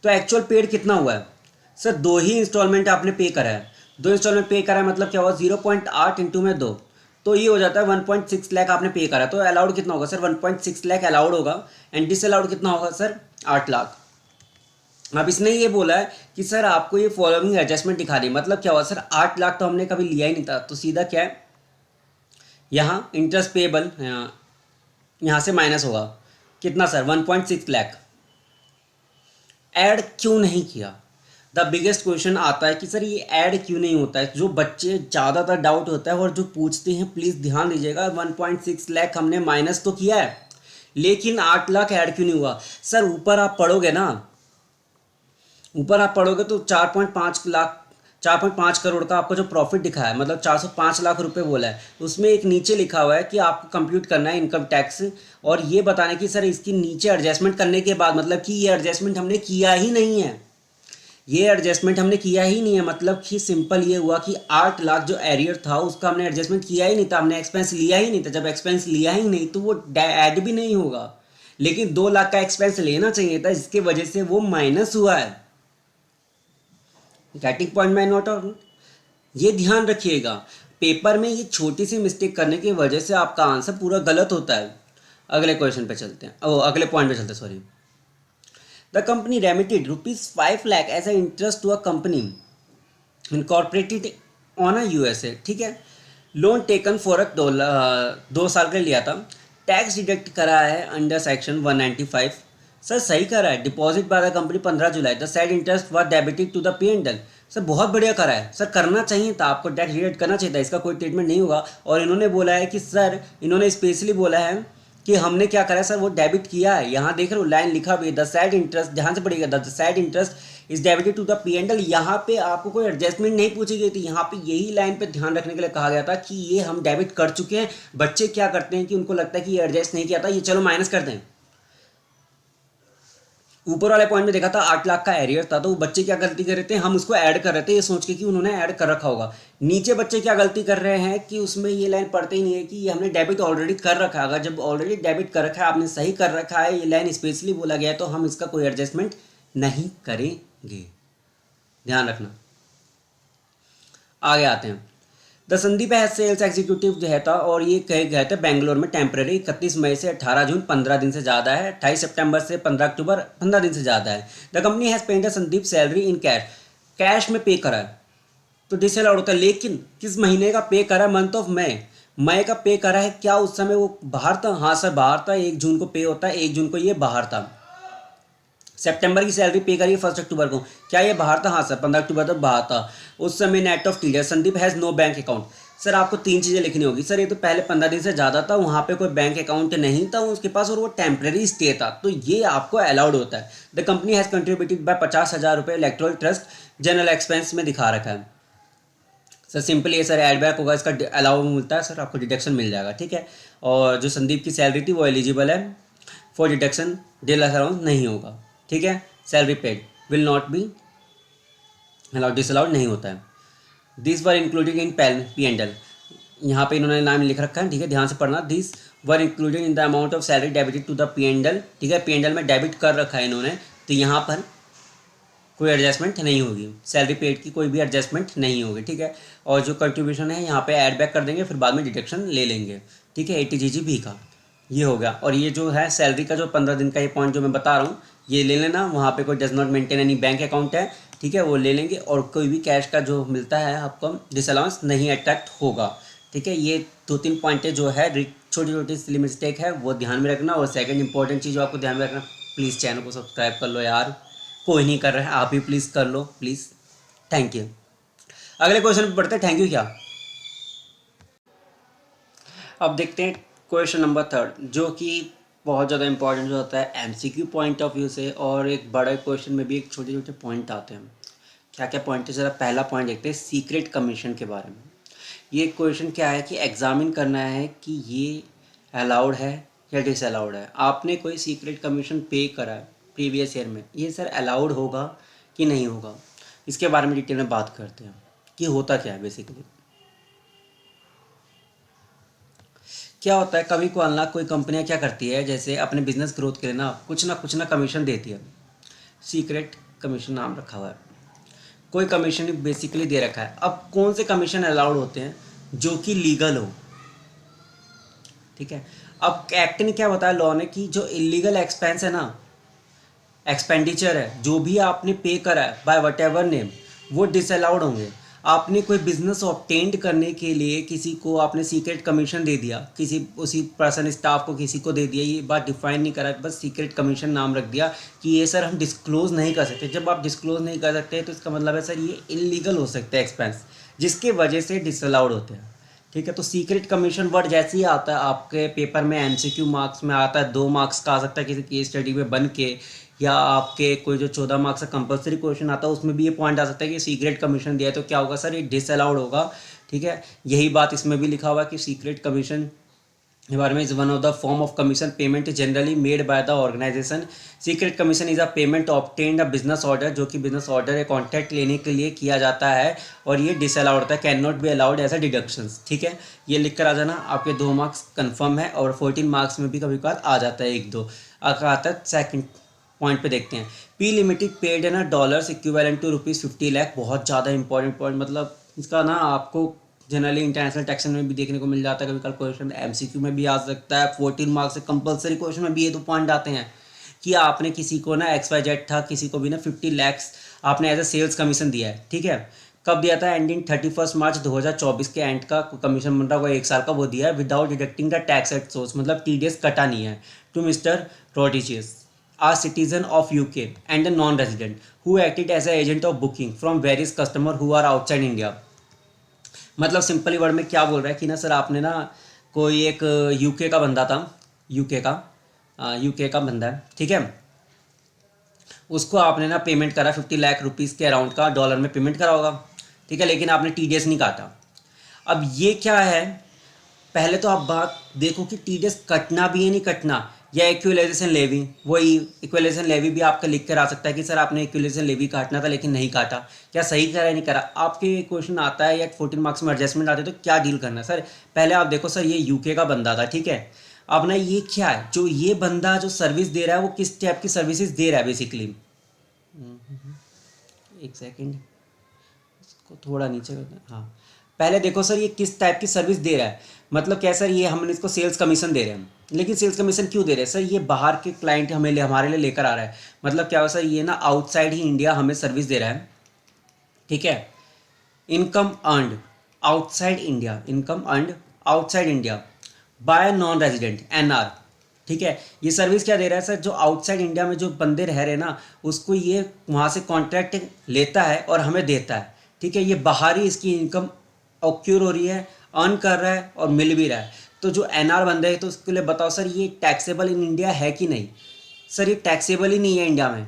तो एक्चुअल पेड कितना हुआ है सर, 2 ही इंस्टॉलमेंट आपने पे करा है, 2 इंस्टॉलमेंट पे करा है, मतलब क्या हुआ 0.8 इंटू में 2, तो ये हो जाता है 1.6 लाख आपने पे करा, तो अलाउड कितना होगा सर, 1.6 लाख अलाउड होगा, एंड डिस अलाउड कितना होगा सर, 8 लाख। अब इसने ये बोला है कि सर आपको ये फॉलोइंग एडजस्टमेंट दिखा दी, मतलब क्या हुआ सर, 8 लाख तो हमने कभी लिया ही नहीं था, तो सीधा क्या है, यहाँ इंटरेस्ट पेबल यहाँ से माइनस होगा कितना सर, 1.6 लाख। ऐड क्यों नहीं किया, द बिगेस्ट क्वेश्चन आता है कि सर ये ऐड क्यों नहीं होता है, जो बच्चे ज़्यादातर डाउट होता है और जो पूछते हैं, प्लीज़ ध्यान दीजिएगा, 1.6 लाख हमने माइनस तो किया है, लेकिन 8 लाख ऐड क्यों नहीं हुआ सर, ऊपर आप पढ़ोगे ना, ऊपर आप पढ़ोगे तो 4.5 लाख 4.5 करोड़ का आपको जो प्रॉफिट दिखा है, मतलब 405 लाख रुपए बोला है, उसमें एक नीचे लिखा हुआ है कि आपको कंप्यूट करना है इनकम टैक्स, और ये बताने की सर इसकी नीचे एडजस्टमेंट करने के बाद, मतलब कि ये एडजस्टमेंट हमने किया ही नहीं है, ये एडजस्टमेंट हमने किया ही नहीं है, मतलब कि सिंपल ये हुआ कि 8 लाख जो एरियर था उसका हमने एडजस्टमेंट किया ही नहीं था, हमने एक्सपेंस लिया ही नहीं था। जब एक्सपेंस लिया ही नहीं तो वो ऐड भी नहीं होगा, लेकिन 2 लाख का एक्सपेंस लेना चाहिए था, जिसकी वजह से वो माइनस हुआ है। Getting point my note out, ये ध्यान रखिएगा, पेपर में ये छोटी सी मिस्टेक करने की वजह से आपका आंसर पूरा गलत होता है। अगले क्वेश्चन पे चलते हैं, अगले पॉइंट पे चलते हैं, sorry. The company remitted ₹5 lakh as a interest to a company incorporated on a USA, ठीक है। लोन टेकन फॉर $2 साल के लिए लिया था, टैक्स डिडक्ट करा है अंडर सेक्शन 195। सर सही करा है, deposit by the company 15 July, the said interest was debited to the P&L। Sir बहुत बढ़िया करा है सर, करना चाहिए था आपको, टैक्स डिडक्ट करना चाहिए था, इसका कोई ट्रीटमेंट नहीं होगा। और इन्होंने बोला है कि सर, इन्होंने स्पेशली बोला है कि हमने क्या करा है सर, वो डेबिट किया है। यहाँ देख रहे हो लाइन लिखा भी है, द सेड इंटरेस्ट, ध्यान से पढ़िएगा, the said interest is debited to the P&L। यहाँ पे आपको कोई एडजस्टमेंट नहीं पूछी गई थी, यहाँ पे यही लाइन पे ध्यान रखने के लिए कहा गया था कि ये हम डेबिट कर चुके हैं। बच्चे क्या करते हैं कि उनको लगता है कि ये एडजस्ट नहीं किया था, ये चलो माइनस कर दें। ऊपर वाले पॉइंट में देखा था 8 लाख का एरियर था, तो वो बच्चे क्या गलती कर रहे थे, हम उसको ऐड कर रहे थे ये सोच के कि उन्होंने ऐड कर रखा होगा। नीचे बच्चे क्या गलती कर रहे हैं कि उसमें ये लाइन पढ़ते ही नहीं है कि ये हमने डेबिट ऑलरेडी कर रखा है। अगर जब ऑलरेडी डेबिट कर रखा है, आपने सही कर रखा है, ये लाइन स्पेशली बोला गया है, तो हम इसका कोई एडजस्टमेंट नहीं करेंगे, ध्यान रखना। आगे आते हैं, द संदीप है सेल्स एग्जीक्यूटिव जो है था, और ये कहे गए थे बेंगलोर में टेम्परेरी, 31 मई से 18 जून, 15 दिन से ज़्यादा है, 28 सितंबर से 15 अक्टूबर, 15 दिन से ज़्यादा है। The company has paid Sandeep salary in cash, cash में पे करा है तो डिसअलाउड होता है, लेकिन किस महीने का पे करा, मंथ ऑफ मई का पे करा है, क्या उस समय वो बाहर था? हाँ सर बाहर था, 1 जून को पे होता है, 1 जून को ये बाहर था। सितंबर की सैलरी पे करी 1 अक्टूबर को, क्या ये बाहर था? हाँ सर 15 अक्टूबर तक बाहर था। उस समय net of TDS, Sandeep has no bank account. Sir आपको 3 चीज़ें लिखनी होगी सर, ये तो पहले 15 दिन से ज़्यादा था, वहाँ पे कोई बैंक अकाउंट नहीं था उसके पास, और वो टेम्प्रेरी स्टे था, तो ये आपको अलाउड होता है। The company has contributed bye 50,000 रुपये इलेक्ट्रल ट्रस्ट जनरल एक्सपेंस में दिखा रखा है। सर सिंपली ये सर एड बैक होगा, इसका अलाउ मिलता है सर, आपको डिडक्शन मिल जाएगा, ठीक है। और जो संदीप की सैलरी थी वो एलिजिबल है फॉर डिडक्शन, डेल अलाउंस नहीं होगा, ठीक है। Salary paid will not be allowed, disallowed नहीं होता है। This were included in P&L, यहाँ पे इन्होंने नाम लिख रखा है, ठीक है, ध्यान से पढ़ना। This were included in the amount of salary debited to the P&L, ठीक है, P&L में डेबिट कर रखा है इन्होंने, तो यहाँ पर कोई एडजस्टमेंट नहीं होगी, सैलरी पेड की कोई भी एडजस्टमेंट नहीं होगी, ठीक है। और जो कंट्रीब्यूशन है यहाँ पे ऐड बैक कर देंगे, फिर बाद में डिडक्शन ले लेंगे, ठीक है, ATGG का ये हो गया। और ये जो है सैलरी का जो 15 दिन का ये पॉइंट जो मैं बता रहा हूँ, ये ले लेना, वहाँ पे कोई does not maintain any bank account है, ठीक है, वो ले लेंगे। और कोई भी कैश का जो मिलता है आपको डिसअलाउंस नहीं अट्रैक्ट होगा, ठीक है। ये 2-3 पॉइंटें जो है छोटी छोटी सिली मिस्टेक है, वो ध्यान में रखना। और सेकंड इंपॉर्टेंट चीज़ जो आपको ध्यान में रखना, प्लीज़ चैनल को सब्सक्राइब कर लो यार, कोई नहीं कर रहा है, आप भी प्लीज़ कर लो प्लीज़, थैंक यू। अगले क्वेश्चन पर पढ़ते हैं, थैंक यू क्या। अब देखते हैं क्वेश्चन नंबर 3, जो कि बहुत ज़्यादा इंपॉर्टेंट जो होता है MCQ पॉइंट ऑफ व्यू से, और एक बड़े क्वेश्चन में भी एक छोटे छोटे पॉइंट आते हैं। क्या क्या पॉइंट है, ज़रा पहला पॉइंट देखते हैं, सीक्रेट कमीशन के बारे में। ये क्वेश्चन क्या है कि एग्जामिन करना है कि ये अलाउड है या डिसअलाउड है। आपने कोई सीक्रेट कमीशन पे करा है प्रीवियस ईयर में, ये सर अलाउड होगा कि नहीं होगा, इसके बारे में डिटेल में बात करते हैं कि होता क्या है बेसिकली। क्या होता है, कभी को अनलॉक कोई कंपनियां क्या करती है, जैसे अपने बिजनेस ग्रोथ के लिए ना कुछ ना कमीशन देती है, सीक्रेट कमीशन नाम रखा हुआ है, कोई कमीशन बेसिकली दे रखा है। अब कौन से कमीशन अलाउड होते हैं, जो कि लीगल हो, ठीक है। अब एक्ट ने क्या बताया लॉ ने, कि जो इलीगल एक्सपेंस है ना, एक्सपेंडिचर है, जो भी आपने पे करा है बाय वट एवर नेम, वो डिसअलाउड होंगे। आपने कोई बिजनेस ऑब्टेंड करने के लिए किसी को आपने सीक्रेट कमीशन दे दिया, किसी उसी पर्सन स्टाफ को किसी को दे दिया, ये बात डिफाइन नहीं करा, बस सीक्रेट कमीशन नाम रख दिया कि ये सर हम डिस्क्लोज नहीं कर सकते। जब आप डिस्क्लोज नहीं कर सकते तो इसका मतलब है सर ये इलीगल हो सकते हैं एक्सपेंस, जिसके वजह से डिसअलाउड होते हैं, ठीक है। तो सीक्रेट कमीशन वर्ड जैसे ही आता है आपके पेपर में MCQ मार्क्स में आता है, 2 मार्क्स का आ सकता है किसी केस स्टडी में बन के, या आपके कोई जो 14 मार्क्स का कंपलसरी क्वेश्चन आता है उसमें भी ये पॉइंट आ सकता है कि सीक्रेट कमीशन दिया है तो क्या होगा सर, ये डिसअलाउड होगा। ठीक है, यही बात इसमें भी लिखा हुआ है कि सीक्रेट कमीशन के बारे में, is one of the form of commission payment generally made by the organisation. Secret commission is a payment obtained a business order, जो कि बिजनेस ऑर्डर या कॉन्ट्रैक्ट लेने के लिए किया जाता है और ये डिसअलाउड होता है, can not be allowed as a deductions. ठीक है, ये लिख कर आ जाना, आपके 2 मार्क्स कन्फर्म है और 14 मार्क्स में भी कभी कभार आ जाता है 1-2 आता है। सेकंड पॉइंट पे देखते हैं, पी लिमिटेड पेड है ना डॉलर्स इक्विवेलेंट टू ₹50 लाख, बहुत ज़्यादा इंपॉर्टेंट पॉइंट, मतलब इसका ना आपको जनरली इंटरनेशनल टैक्सेशन में भी देखने को मिल जाता है, कभी कल क्वेश्चन एमसीक्यू में भी आ सकता है, 14 मार्क्स से कंपलसरी क्वेश्चन में भी ये 2 पॉइंट आते हैं कि आपने किसी को ना XYZ था, किसी को भी ना 50 लैक्स आपने एज अ सेल्स कमीशन दिया है। ठीक है, कब दिया था, एंडिंग 31 मार्च 2024 के एंड का कमीशन बन रहा होगा 1 साल का, वो दिया है without deducting the tax at source, मतलब TDS कटा नहीं है, to mister Rodriguez, a citizen of UK and a non-resident who acted as a agent of booking from various customer who are outside India। मतलब simply word में क्या बोल रहा है कि ना सर, आपने ना कोई एक यूके का बंदा था, यूके का बंदा है, ठीक है, उसको आपने ना पेमेंट करा 50 लाख रुपीज़ के अराउंड का, डॉलर में पेमेंट करा होगा। ठीक है, लेकिन आपने TDS नहीं काटा। अब ये क्या है, पहले तो आप बात देखो कि TDS कटना भी है नहीं कटना, या इक्वलाइजेशन लेवी, वही इक्वलाइजेशन लेवी भी आपका लिख कर आ सकता है कि सर आपने इक्वलाइजेशन लेवी काटना था लेकिन नहीं काटा, क्या सही करा या नहीं करा। आपके क्वेश्चन आता है या 14 मार्क्स में एडजस्टमेंट आते हैं तो क्या डील करना है सर, पहले आप देखो सर, ये यूके का बंदा था, ठीक है, अब ना ये क्या है, जो ये बंदा जो सर्विस दे रहा है वो किस टाइप की सर्विसेज दे रहा है बेसिकली। एक सेकेंड, इसको थोड़ा नीचे करते हैं, हाँ, पहले देखो सर ये किस टाइप की सर्विस दे रहा है, मतलब क्या सर, ये हमने इसको सेल्स कमीशन दे रहे हैं, लेकिन सेल्स कमीशन क्यों दे रहे हैं सर, ये बाहर के क्लाइंट हमारे लिए लेकर आ रहा है, मतलब क्या हो सर, ये ना आउटसाइड ही इंडिया हमें सर्विस दे रहा है। ठीक है, income earned outside India, income earned outside India by non resident NR। ठीक है, ये सर्विस क्या दे रहा है सर, जो आउटसाइड इंडिया में जो बंदे रह रहे हैं ना, उसको ये वहाँ से कॉन्ट्रैक्ट लेता है और हमें देता है। ठीक है, ये बाहरी इसकी इनकम ऑक्यूर हो रही है, अर्न कर रहा है और मिल भी रहा है। तो जो NR बंदे हैं तो उसके लिए बताओ सर, ये टैक्सेबल इन इंडिया है कि नहीं। सर ये टैक्सेबल ही नहीं है इंडिया में,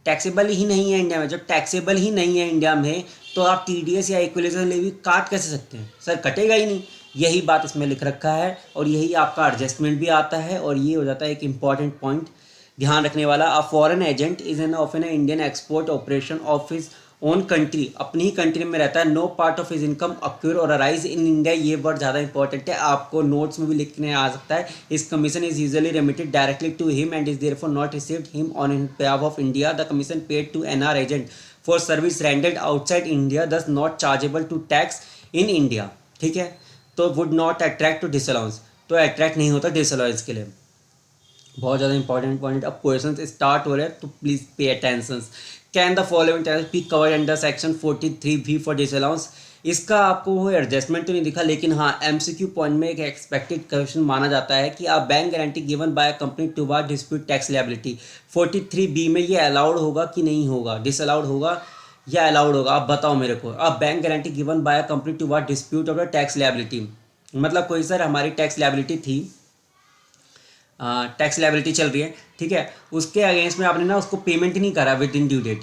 टैक्सेबल ही नहीं है इंडिया में। जब टैक्सेबल ही नहीं है इंडिया में तो आप TDS या इक्वलाइजेशन लेवी काट कैसे सकते हैं सर, कटेगा ही नहीं। यही बात इसमें लिख रखा है और यही आपका एडजस्टमेंट भी आता है और ये हो जाता है एक इंपॉर्टेंट पॉइंट ध्यान रखने वाला। A foreign agent is an of an Indian export operation of his own country, अपनी ही कंट्री में रहता है, no part of his income accrue or arise in India. ये वर्ड ज़्यादा इंपॉर्टेंट है, आपको नोट्स में भी लिखने आ सकता है। इस commission is usually remitted directly to him and is therefore not received him on behalf of India. The commission paid to NR agent for service rendered outside India does not chargeable to tax in India. ठीक है, तो would not attract to disallowance, तो attract नहीं होता disallowance के लिए। बहुत ज़्यादा इंपॉर्टेंट पॉइंट। अब क्वेश्चन स्टार्ट हो रहे हैं तो please pay attention. Can the following tax be covered under section 43B for disallowance. इसका आपको वो एडजस्टमेंट तो नहीं दिखा, लेकिन हाँ MCQ पॉइंट में एक एक्सपेक्टेड क्वेश्चन माना जाता है कि आप bank guarantee given by company toward dispute tax liability 43B में ये अलाउड होगा कि नहीं होगा, डिसअलाउड होगा या अलाउड होगा, आप बताओ मेरे को। आप bank guarantee given by company toward dispute of the tax liability, मतलब कोई सर हमारी टैक्स लायबिलिटी थी, टैक्स लायबिलिटी चल रही है, ठीक है, उसके अगेंस्ट में आपने ना उसको पेमेंट नहीं करा विद इन ड्यू डेट,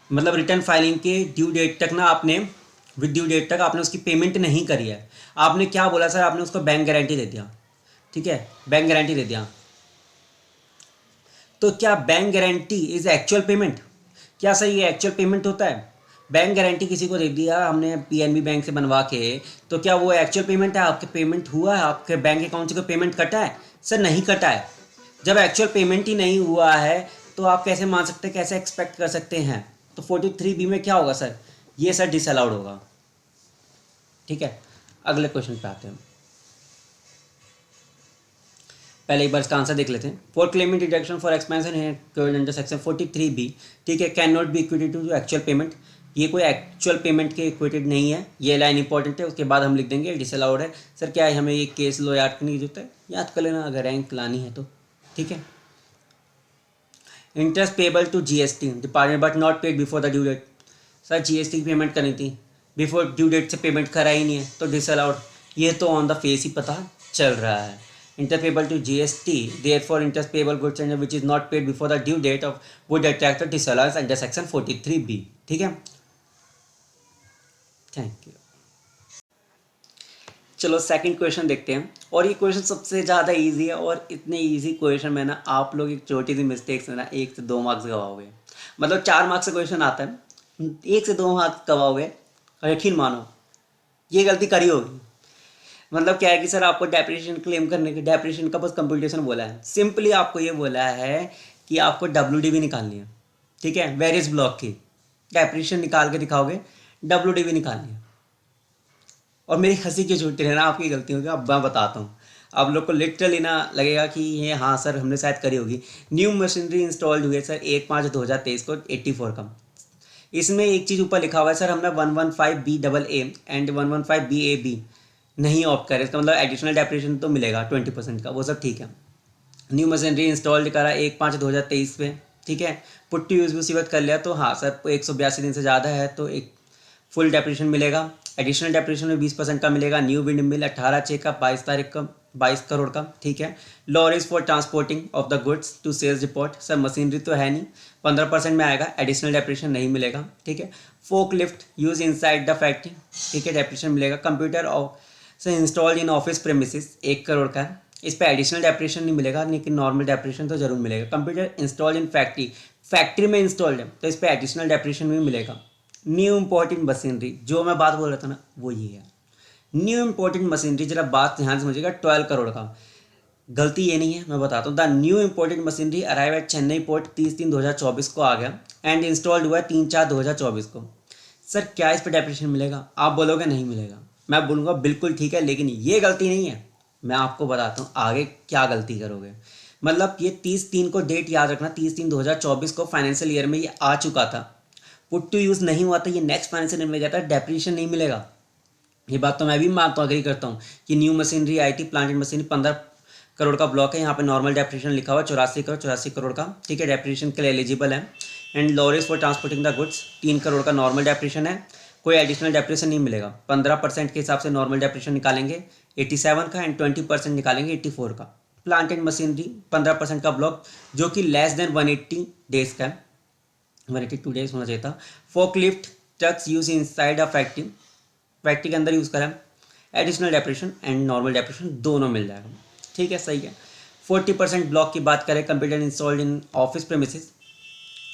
मतलब रिटर्न फाइलिंग के ड्यू डेट तक ना आपने विद ड्यू डेट तक आपने उसकी पेमेंट नहीं करी है। आपने क्या बोला सर, आपने उसको बैंक गारंटी दे दिया। ठीक है, बैंक गारंटी दे दिया, तो क्या bank guarantee is actual payment, क्या सर ये एक्चुअल पेमेंट होता है। बैंक गारंटी किसी को दे दिया हमने PNB बैंक से बनवा के, तो क्या वो एक्चुअल पेमेंट है, आपके पेमेंट हुआ है, आपके बैंक अकाउंट से कोई पेमेंट कटा है सर, नहीं कटा है। जब एक्चुअल पेमेंट ही नहीं हुआ है तो आप कैसे मान सकते हैं, कैसे एक्सपेक्ट कर सकते हैं। तो 43B में क्या होगा सर, ये सर डिसअलाउड होगा। ठीक है, अगले क्वेश्चन पे आते हैं, पहले एक बार इसका आंसर देख लेते हैं। For claiming deduction for expansion है अंडर सेक्शन 43B, ठीक है, can not be equated to actual payment, ये कोई एक्चुअल पेमेंट के इक्वेटेड नहीं है, ये लाइन इंपॉर्टेंट है। उसके बाद हम लिख देंगे डिसअलाउड है। सर क्या है, हमें ये केस लो याद करने की जरूरत है, याद कर लेना अगर रैंक लानी है तो। ठीक है, interest payable to GST department but not paid before the due date. Sir GST की पेमेंट करनी थी, बिफोर ड्यू डेट से पेमेंट करा ही नहीं है तो डिसअलाउड, ये तो ऑन द फेस ही पता चल रहा है। interest payable to GST, therefore interest payable goods and which is not paid before the due date of would attract a disallowance under section 43B. ठीक है, थैंक यू। चलो second question देखते हैं, और ये क्वेश्चन सबसे ज़्यादा इजी है, और इतने इजी क्वेश्चन में ना आप लोग एक छोटी सी मिस्टेक से ना 1 से 2 मार्क्स गवाओगे। मतलब 4 मार्क्स का क्वेश्चन आता है, 1 से 2 मार्क्स गवाओगे, यकीन मानो ये गलती करी होगी। मतलब क्या है कि सर आपको डेप्रिसिएशन क्लेम करने के, डेप्रिसिएशन का बस कंप्यूटेशन बोला है, सिंपली आपको ये बोला है कि आपको WDV निकालनी है, ठीक है, वेरियस ब्लॉक की डेप्रिसिएशन निकाल के दिखाओगे, WDV निकालनी है। और मेरी हंसी की छुट्टी है ना, आपकी गलती होगी, अब मैं बताता हूँ आप लोग को लिटरली ना लगेगा कि ये हाँ सर हमने शायद करी होगी। न्यू मशीनरी इंस्टॉल्ड हुई है सर 1/5/2023 को 84 का। इसमें एक चीज़ ऊपर लिखा हुआ है सर, हमने 115BAA एंड 115BAB नहीं ऑप्ट करे, इसका मतलब एडिशनल डेप्रिसिएशन तो मिलेगा 20% का, वो सब ठीक है। न्यू मशीनरी इंस्टॉल्ड करा 1/5/2023 पे, ठीक है, पुट टू यूज़ भी उसी वक्त कर लिया, तो हाँ सर 182 दिन से ज़्यादा है तो एक फुल डेप्रिसिएशन मिलेगा। एडिशनल डेप्रिसिएशन में 20% का मिलेगा। न्यू विंड मिल 18/6 का 22 तारीख का 22 करोड़ का, ठीक है। Lorries for transporting of the goods to sales report, sir machinery तो है नहीं, 15% में आएगा, एडिशनल डेप्रिसिएशन नहीं मिलेगा, ठीक है। Fork lift use inside the factory, ठीक है, डेप्रिसिएशन मिलेगा। Computer of sir installed in office premises 1 crore का है, इस पर एडिशनल डेप्रिसिएशन नहीं मिलेगा, लेकिन नॉर्मल डेप्रिसिएशन तो जरूर मिलेगा। Computer installed in factory, factory में इंस्टॉल्ड है तो इस पर एडिशनल डेप्रिसिएशन भी मिलेगा। न्यू इम्पोर्टेंट मशीनरी, जो मैं बात बोल रहा था ना वो ये है, न्यू इम्पोर्टेंट मशीनरी, जरा बात ध्यान से समझिएगा, 12 करोड़ का। गलती ये नहीं है, मैं बताता हूँ। The new important machinery arrive at Chennai port 30/3/2024 को आ गया एंड इंस्टॉल्ड हुआ है 3/4/2024 को। सर क्या इस पर डेप्रिसिएशन मिलेगा? आप बोलोगे नहीं मिलेगा, मैं बोलूँगा बिल्कुल ठीक है, लेकिन ये गलती नहीं है। मैं आपको बताता हूँ आगे क्या गलती करोगे। मतलब ये 30/3 को डेट याद रखना, 30/3/2024 को फाइनेंशियल ईयर में ये आ चुका था, पुट टू यूज़ नहीं हुआ था, ये नेक्स्ट फाइनेंशियल ईयर में गया था, डेप्रिसिएशन नहीं मिलेगा। ये बात तो मैं भी मानता हूँ, अग्री करता हूँ कि न्यू मशीनरी आई थी, प्लांट एंड मशीनरी 15 करोड़ का ब्लॉक है, यहाँ पे नॉर्मल डेप्रिसिएशन लिखा हुआ 84 करोड़ का, ठीक है, डेप्रिसिएशन के लिए एलिजिबल है। And lorries for transporting the goods 3 crore का नॉर्मल डेप्रिसिएशन है, कोई एडिशनल डेप्रिसिएशन नहीं मिलेगा। 15% के हिसाब से नॉर्मल डेप्रिसिएशन निकालेंगे 87 का एंड 20% निकालेंगे 84 का। प्लांट एंड मशीनरी 15% का ब्लॉक जो कि लेस देन 180 डेज का है, 182 डेज होना चाहिए था। Fork lift trucks use inside a factory, factory के अंदर यूज़ करें, additional depreciation and normal depreciation दोनों मिल जाएगा, ठीक है, सही है। 40% ब्लॉक की बात करें, computer installed in office premises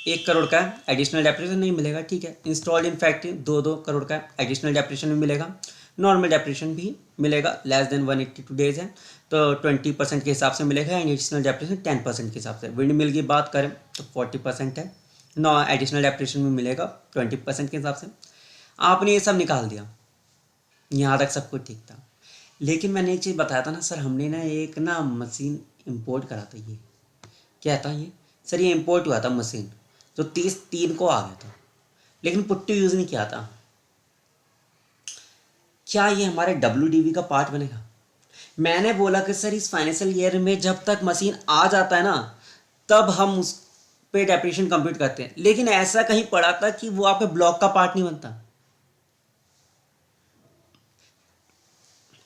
1 crore का एडिशनल डेप्रिसिएशन नहीं मिलेगा, ठीक है। इंस्टॉल्ड इन फैक्ट्री 2 करोड़ का एडिशनल डेप्रिसिएशन भी मिलेगा, नॉर्मल डेप्रिसिएशन भी मिलेगा, लेस देन 182 डेज है तो 20% के हिसाब से मिलेगा एंड एडिशनल डेप्रिसिएशन 10% के हिसाब से। विंड मिल की बात करें तो 40% है, नॉ एडिशनल डेप्रिसिएशन भी मिलेगा 20% के हिसाब से। आपने ये सब निकाल दिया, यहाँ तक सब कुछ ठीक था, लेकिन मैंने एक चीज़ बताया था ना सर, हमने ना एक ना मशीन इंपोर्ट करा था, ये क्या था ये सर, ये इंपोर्ट हुआ था मशीन जो 30/3 को आ गया था, लेकिन पुट्टी यूज़ नहीं किया था। क्या ये हमारे WDV का पार्ट बनेगा? मैंने बोला कि सर इस फाइनेंशियल ईयर में जब तक मशीन आ जाता है ना तब हम उस पे डेप्रिसिएशन कंप्यूट करते हैं, लेकिन ऐसा कहीं पड़ा था कि वो आपके ब्लॉक का पार्ट नहीं बनता।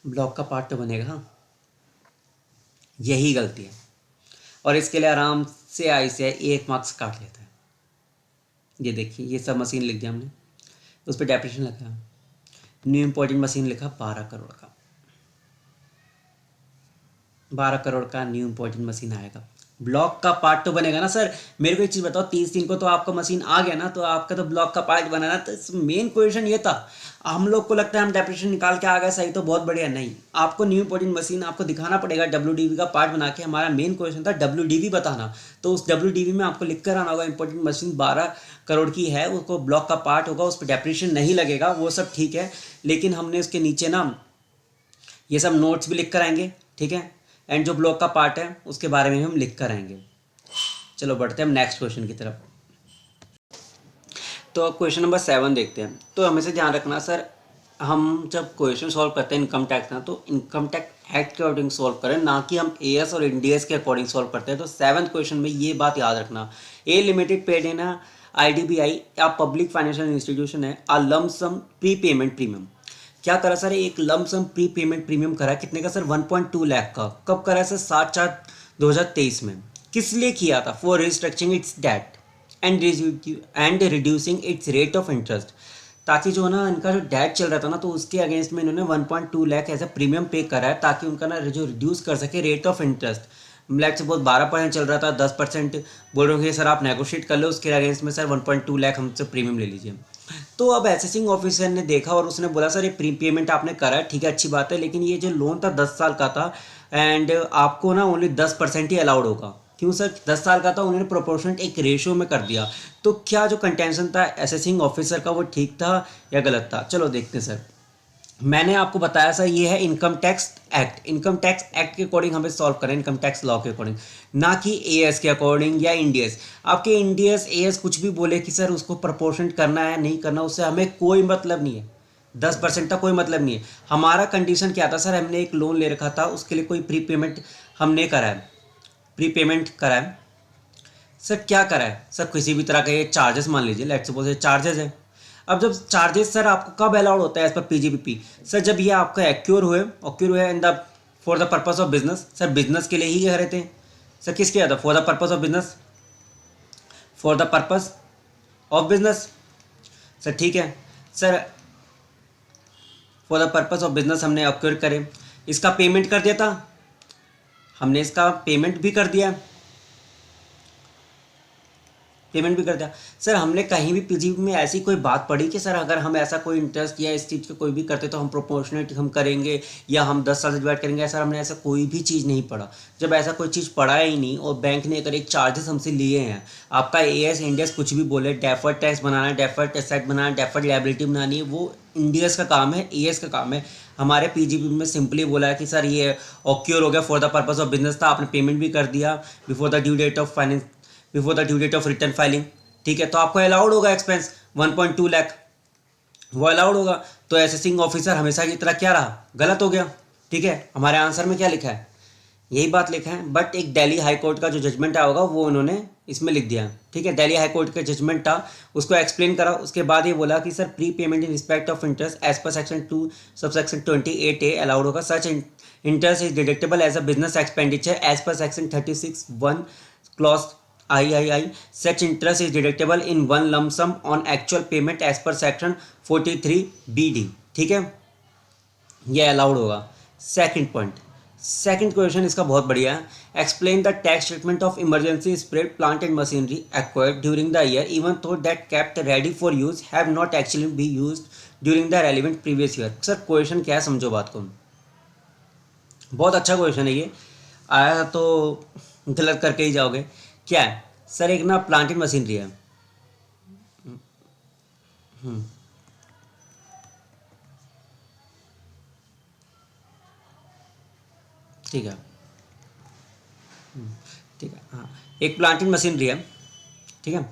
ब्लॉक का पार्ट तो बनेगा, हाँ, यही गलती है, और इसके लिए आराम से ICAI 1 मार्क्स काट लेता है। ये देखिए ये सब मशीन लिख दिया हमने, उस पर डेप्रिसिएशन लिखा, न्यू इम्पोर्टेंट मशीन लिखा 12 करोड़ का, 12 करोड़ का न्यू इम्पोर्टेंट मशीन आएगा, ब्लॉक का पार्ट तो बनेगा ना सर। मेरे को एक चीज़ बताओ, 30/3 को तो आपका मशीन आ गया ना, तो आपका तो ब्लॉक का पार्ट बना ना, तो मेन क्वेश्चन ये था। हम लोग को लगता है हम डेप्रिसिएशन निकाल के आ गए सही, तो बहुत बढ़िया, नहीं, आपको न्यू इम्पोर्टेंट मशीन आपको दिखाना पड़ेगा WDV का पार्ट बना के। हमारा मेन क्वेश्चन था WDV बताना, तो उस WDV में आपको लिख कर आना होगा इम्पोर्टेंट मशीन 12 करोड़ की है, उसको ब्लॉक का पार्ट होगा, उस पर डेप्रिसिएशन नहीं लगेगा, वो सब ठीक है, लेकिन हमने उसके नीचे ना ये सब नोट्स भी लिख कर आएंगे, ठीक है, एंड जो ब्लॉक का पार्ट है उसके बारे में हम लिख कर आएंगे। चलो बढ़ते हैं हम नेक्स्ट क्वेश्चन की तरफ। तो क्वेश्चन नंबर 7 देखते हैं। तो हमेशा ध्यान रखना सर, हम जब क्वेश्चन सॉल्व करते हैं इनकम टैक्स ना, तो इनकम टैक्स एक्ट के अकॉर्डिंग सॉल्व करें, ना कि हम AS और NDS के अकॉर्डिंग सॉल्व करते हैं। तो 7th क्वेश्चन में ये बात याद रखना, a limited paid in IDBI या पब्लिक फाइनेंशियल इंस्टीट्यूशन है a lump sum prepayment premium. क्या करा सर, एक lump sum prepayment premium करा, कितने का सर, 1.2 लाख का। कब करा सर, 7/4/2023 में। किस लिए किया था, for restructuring its debt and reducing its rate of interest, ताकि जो ना इनका जो डेट चल रहा था ना, तो उसके अगेंस्ट में इन्होंने 1.2 लाख ऐसा प्रीमियम पे करा है, ताकि उनका ना जो रिड्यूस कर सके rate of interest. Let suppose 12% चल रहा था, 10% बोल रहे हो सर आप नेगोशिएट कर लो, उसके अगेंस्ट में सर 1.2 लाख हमसे प्रीमियम ले लीजिए। तो अब असेसिंग ऑफिसर ने देखा और उसने बोला सर ये प्री पेमेंट आपने करा है, ठीक है, अच्छी बात है, लेकिन ये जो लोन था 10 साल का था एंड आपको ना ओनली 10% ही अलाउड होगा। क्यों सर, 10 साल का था, उन्होंने प्रोपोर्शनेट एक रेशियो में कर दिया। तो क्या जो कंटेंशन था असेसिंग ऑफिसर का वो ठीक था या गलत था, चलो देखते हैं सर। मैंने आपको बताया सर ये है income tax act, income tax act के अकॉर्डिंग हमें सॉल्व करें, इनकम टैक्स लॉ के अकॉर्डिंग, ना कि एएस के अकॉर्डिंग या इंडियस। आपके इंडियस एएस कुछ भी बोले कि सर उसको प्रपोर्शनेट करना है नहीं करना, उससे हमें कोई मतलब नहीं है, 10% का कोई मतलब नहीं है। हमारा कंडीशन क्या था सर, हमने एक लोन ले रखा था, उसके लिए कोई प्री पेमेंट हमने करा है, प्री पेमेंट करा है सर। क्या करा है सर, किसी भी तरह का ये चार्जेस मान लीजिए, लेट्स सपोज ये चार्जेस है। अब जब चार्जेस सर आपको कब अलाउड होता है एज पर पीजीबीपी, सर जब ये आपका एक्योर हुए in the for the purpose of business, sir business के लिए ही कह रहे थे सर, किसके आता, for the purpose of business, for the purpose of business sir, ठीक है sir, for the purpose of business हमने एक्योर करे, इसका पेमेंट कर दिया था, हमने इसका पेमेंट भी कर दिया, पेमेंट भी कर दिया सर। हमने कहीं भी पीजीबी में ऐसी कोई बात पड़ी कि सर अगर हम ऐसा कोई इंटरेस्ट या इस चीज़ का कोई भी करते तो हम प्रोपोर्शनेट हम करेंगे या हम 10 साल से डिवाइड करेंगे, सर हमने ऐसा कोई भी चीज़ नहीं पढ़ा। जब ऐसा कोई चीज़ पढ़ा ही नहीं और बैंक ने अगर एक चार्जेस हमसे लिए हैं, आपका एएस इंडियस कुछ भी बोले, डेफर्ड टैक्स बनाना है, डेफर्ड एसेट बनाना है, डेफर्ड लायबिलिटी बनानी है, वो इंडियस का काम है, एएस का काम है। हमारे पीजीबी में सिंपली बोला है कि सर ये ऑक्योर हो गया, for the purpose of business था, आपने पेमेंट भी कर दिया before the due date of finance, before the due date of return filing, ठीक है, तो आपको अलाउड होगा एक्सपेंस 1.2 लाख, वो अलाउड होगा। तो असेसिंग ऑफिसर हमेशा की तरह क्या रहा, गलत हो गया, ठीक है। हमारे आंसर में क्या लिखा है, यही बात लिखा है, बट एक दिल्ली हाई कोर्ट का जो जजमेंट आया होगा वो उन्होंने इसमें लिख दिया, ठीक है। दिल्ली हाई कोर्ट का जजमेंट था, उसको एक्सप्लेन करा, उसके बाद ये बोला कि sir prepayment in respect of interest as per section 2 subsection 28A allowed होगा, such interest is deductible as a business expenditure as per section 36(1) clause III, such interest is deductible in one lump sum on actual payment as per section 43BD, ठीक है, ये allowed होगा। Second point, second question इसका बहुत बढ़िया है, explain the tax treatment of emergency spread plant and machinery acquired during the year even though that kept ready for use have not actually be use during the relevant previous year. Sir question क्या है, समझो बात को, बहुत अच्छा question है ये, आया तो गलत करके ही जाओगे। क्या है सर, एक ना प्लांटिंग मशीनरी है, ठीक है, ठीक है, हाँ, एक प्लांटिंग मशीनरी है, ठीक है।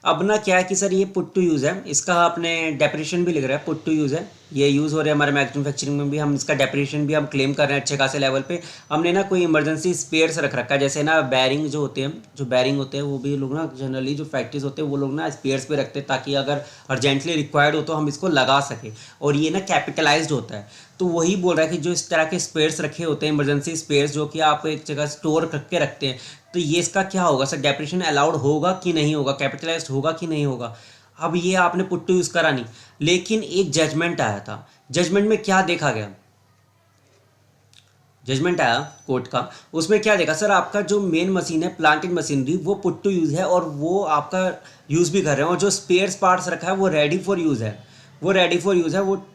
अब ना क्या है कि सर ये पुट टू यूज़ है, इसका आपने डेप्रिसिएशन भी लिख रहा है, पुट टू यूज़ है, ये यूज़ हो रहा है हमारे मैन्युफैक्चरिंग में भी, हम इसका डेप्रिसिएशन भी हम क्लेम कर रहे हैं अच्छे खासे लेवल पे। हमने ना कोई इमरजेंसी स्पेयर्स रख रखा है, जैसे ना बैरिंग जो होते हैं, जो बैरिंग होते हैं वो भी लोग ना जनरली जो फैक्ट्रीज होते हैं वो लोग ना स्पेयर्स पे रखते हैं, ताकि अगर अर्जेंटली रिक्वायर्ड हो तो हम इसको लगा सकें, और ये ना कैपिटलाइज्ड होता है। तो वही बोल रहा है कि जो इस तरह के स्पेयर्स रखे होते हैं, इमरजेंसी स्पेयर्स जो कि आप एक जगह स्टोर करके रखते हैं, तो ये इसका क्या होगा सर, डेप्रिसिएशन अलाउड होगा कि नहीं होगा, कैपिटलाइज्ड होगा कि नहीं होगा। अब ये आपने पुट टू यूज़ करा नहीं, लेकिन एक जजमेंट आया था, जजमेंट में क्या देखा गया, जजमेंट आया कोर्ट का, उसमें क्या देखा सर, आपका जो मेन मशीन है प्लांटिंग मशीनरी वो पुट टू यूज़ है और वो आपका यूज़ भी कर रहे हैं, और जो स्पेयर्स पार्ट्स रखा है वो रेडी फॉर यूज़ है, वो रेडी फॉर यूज़ है, वो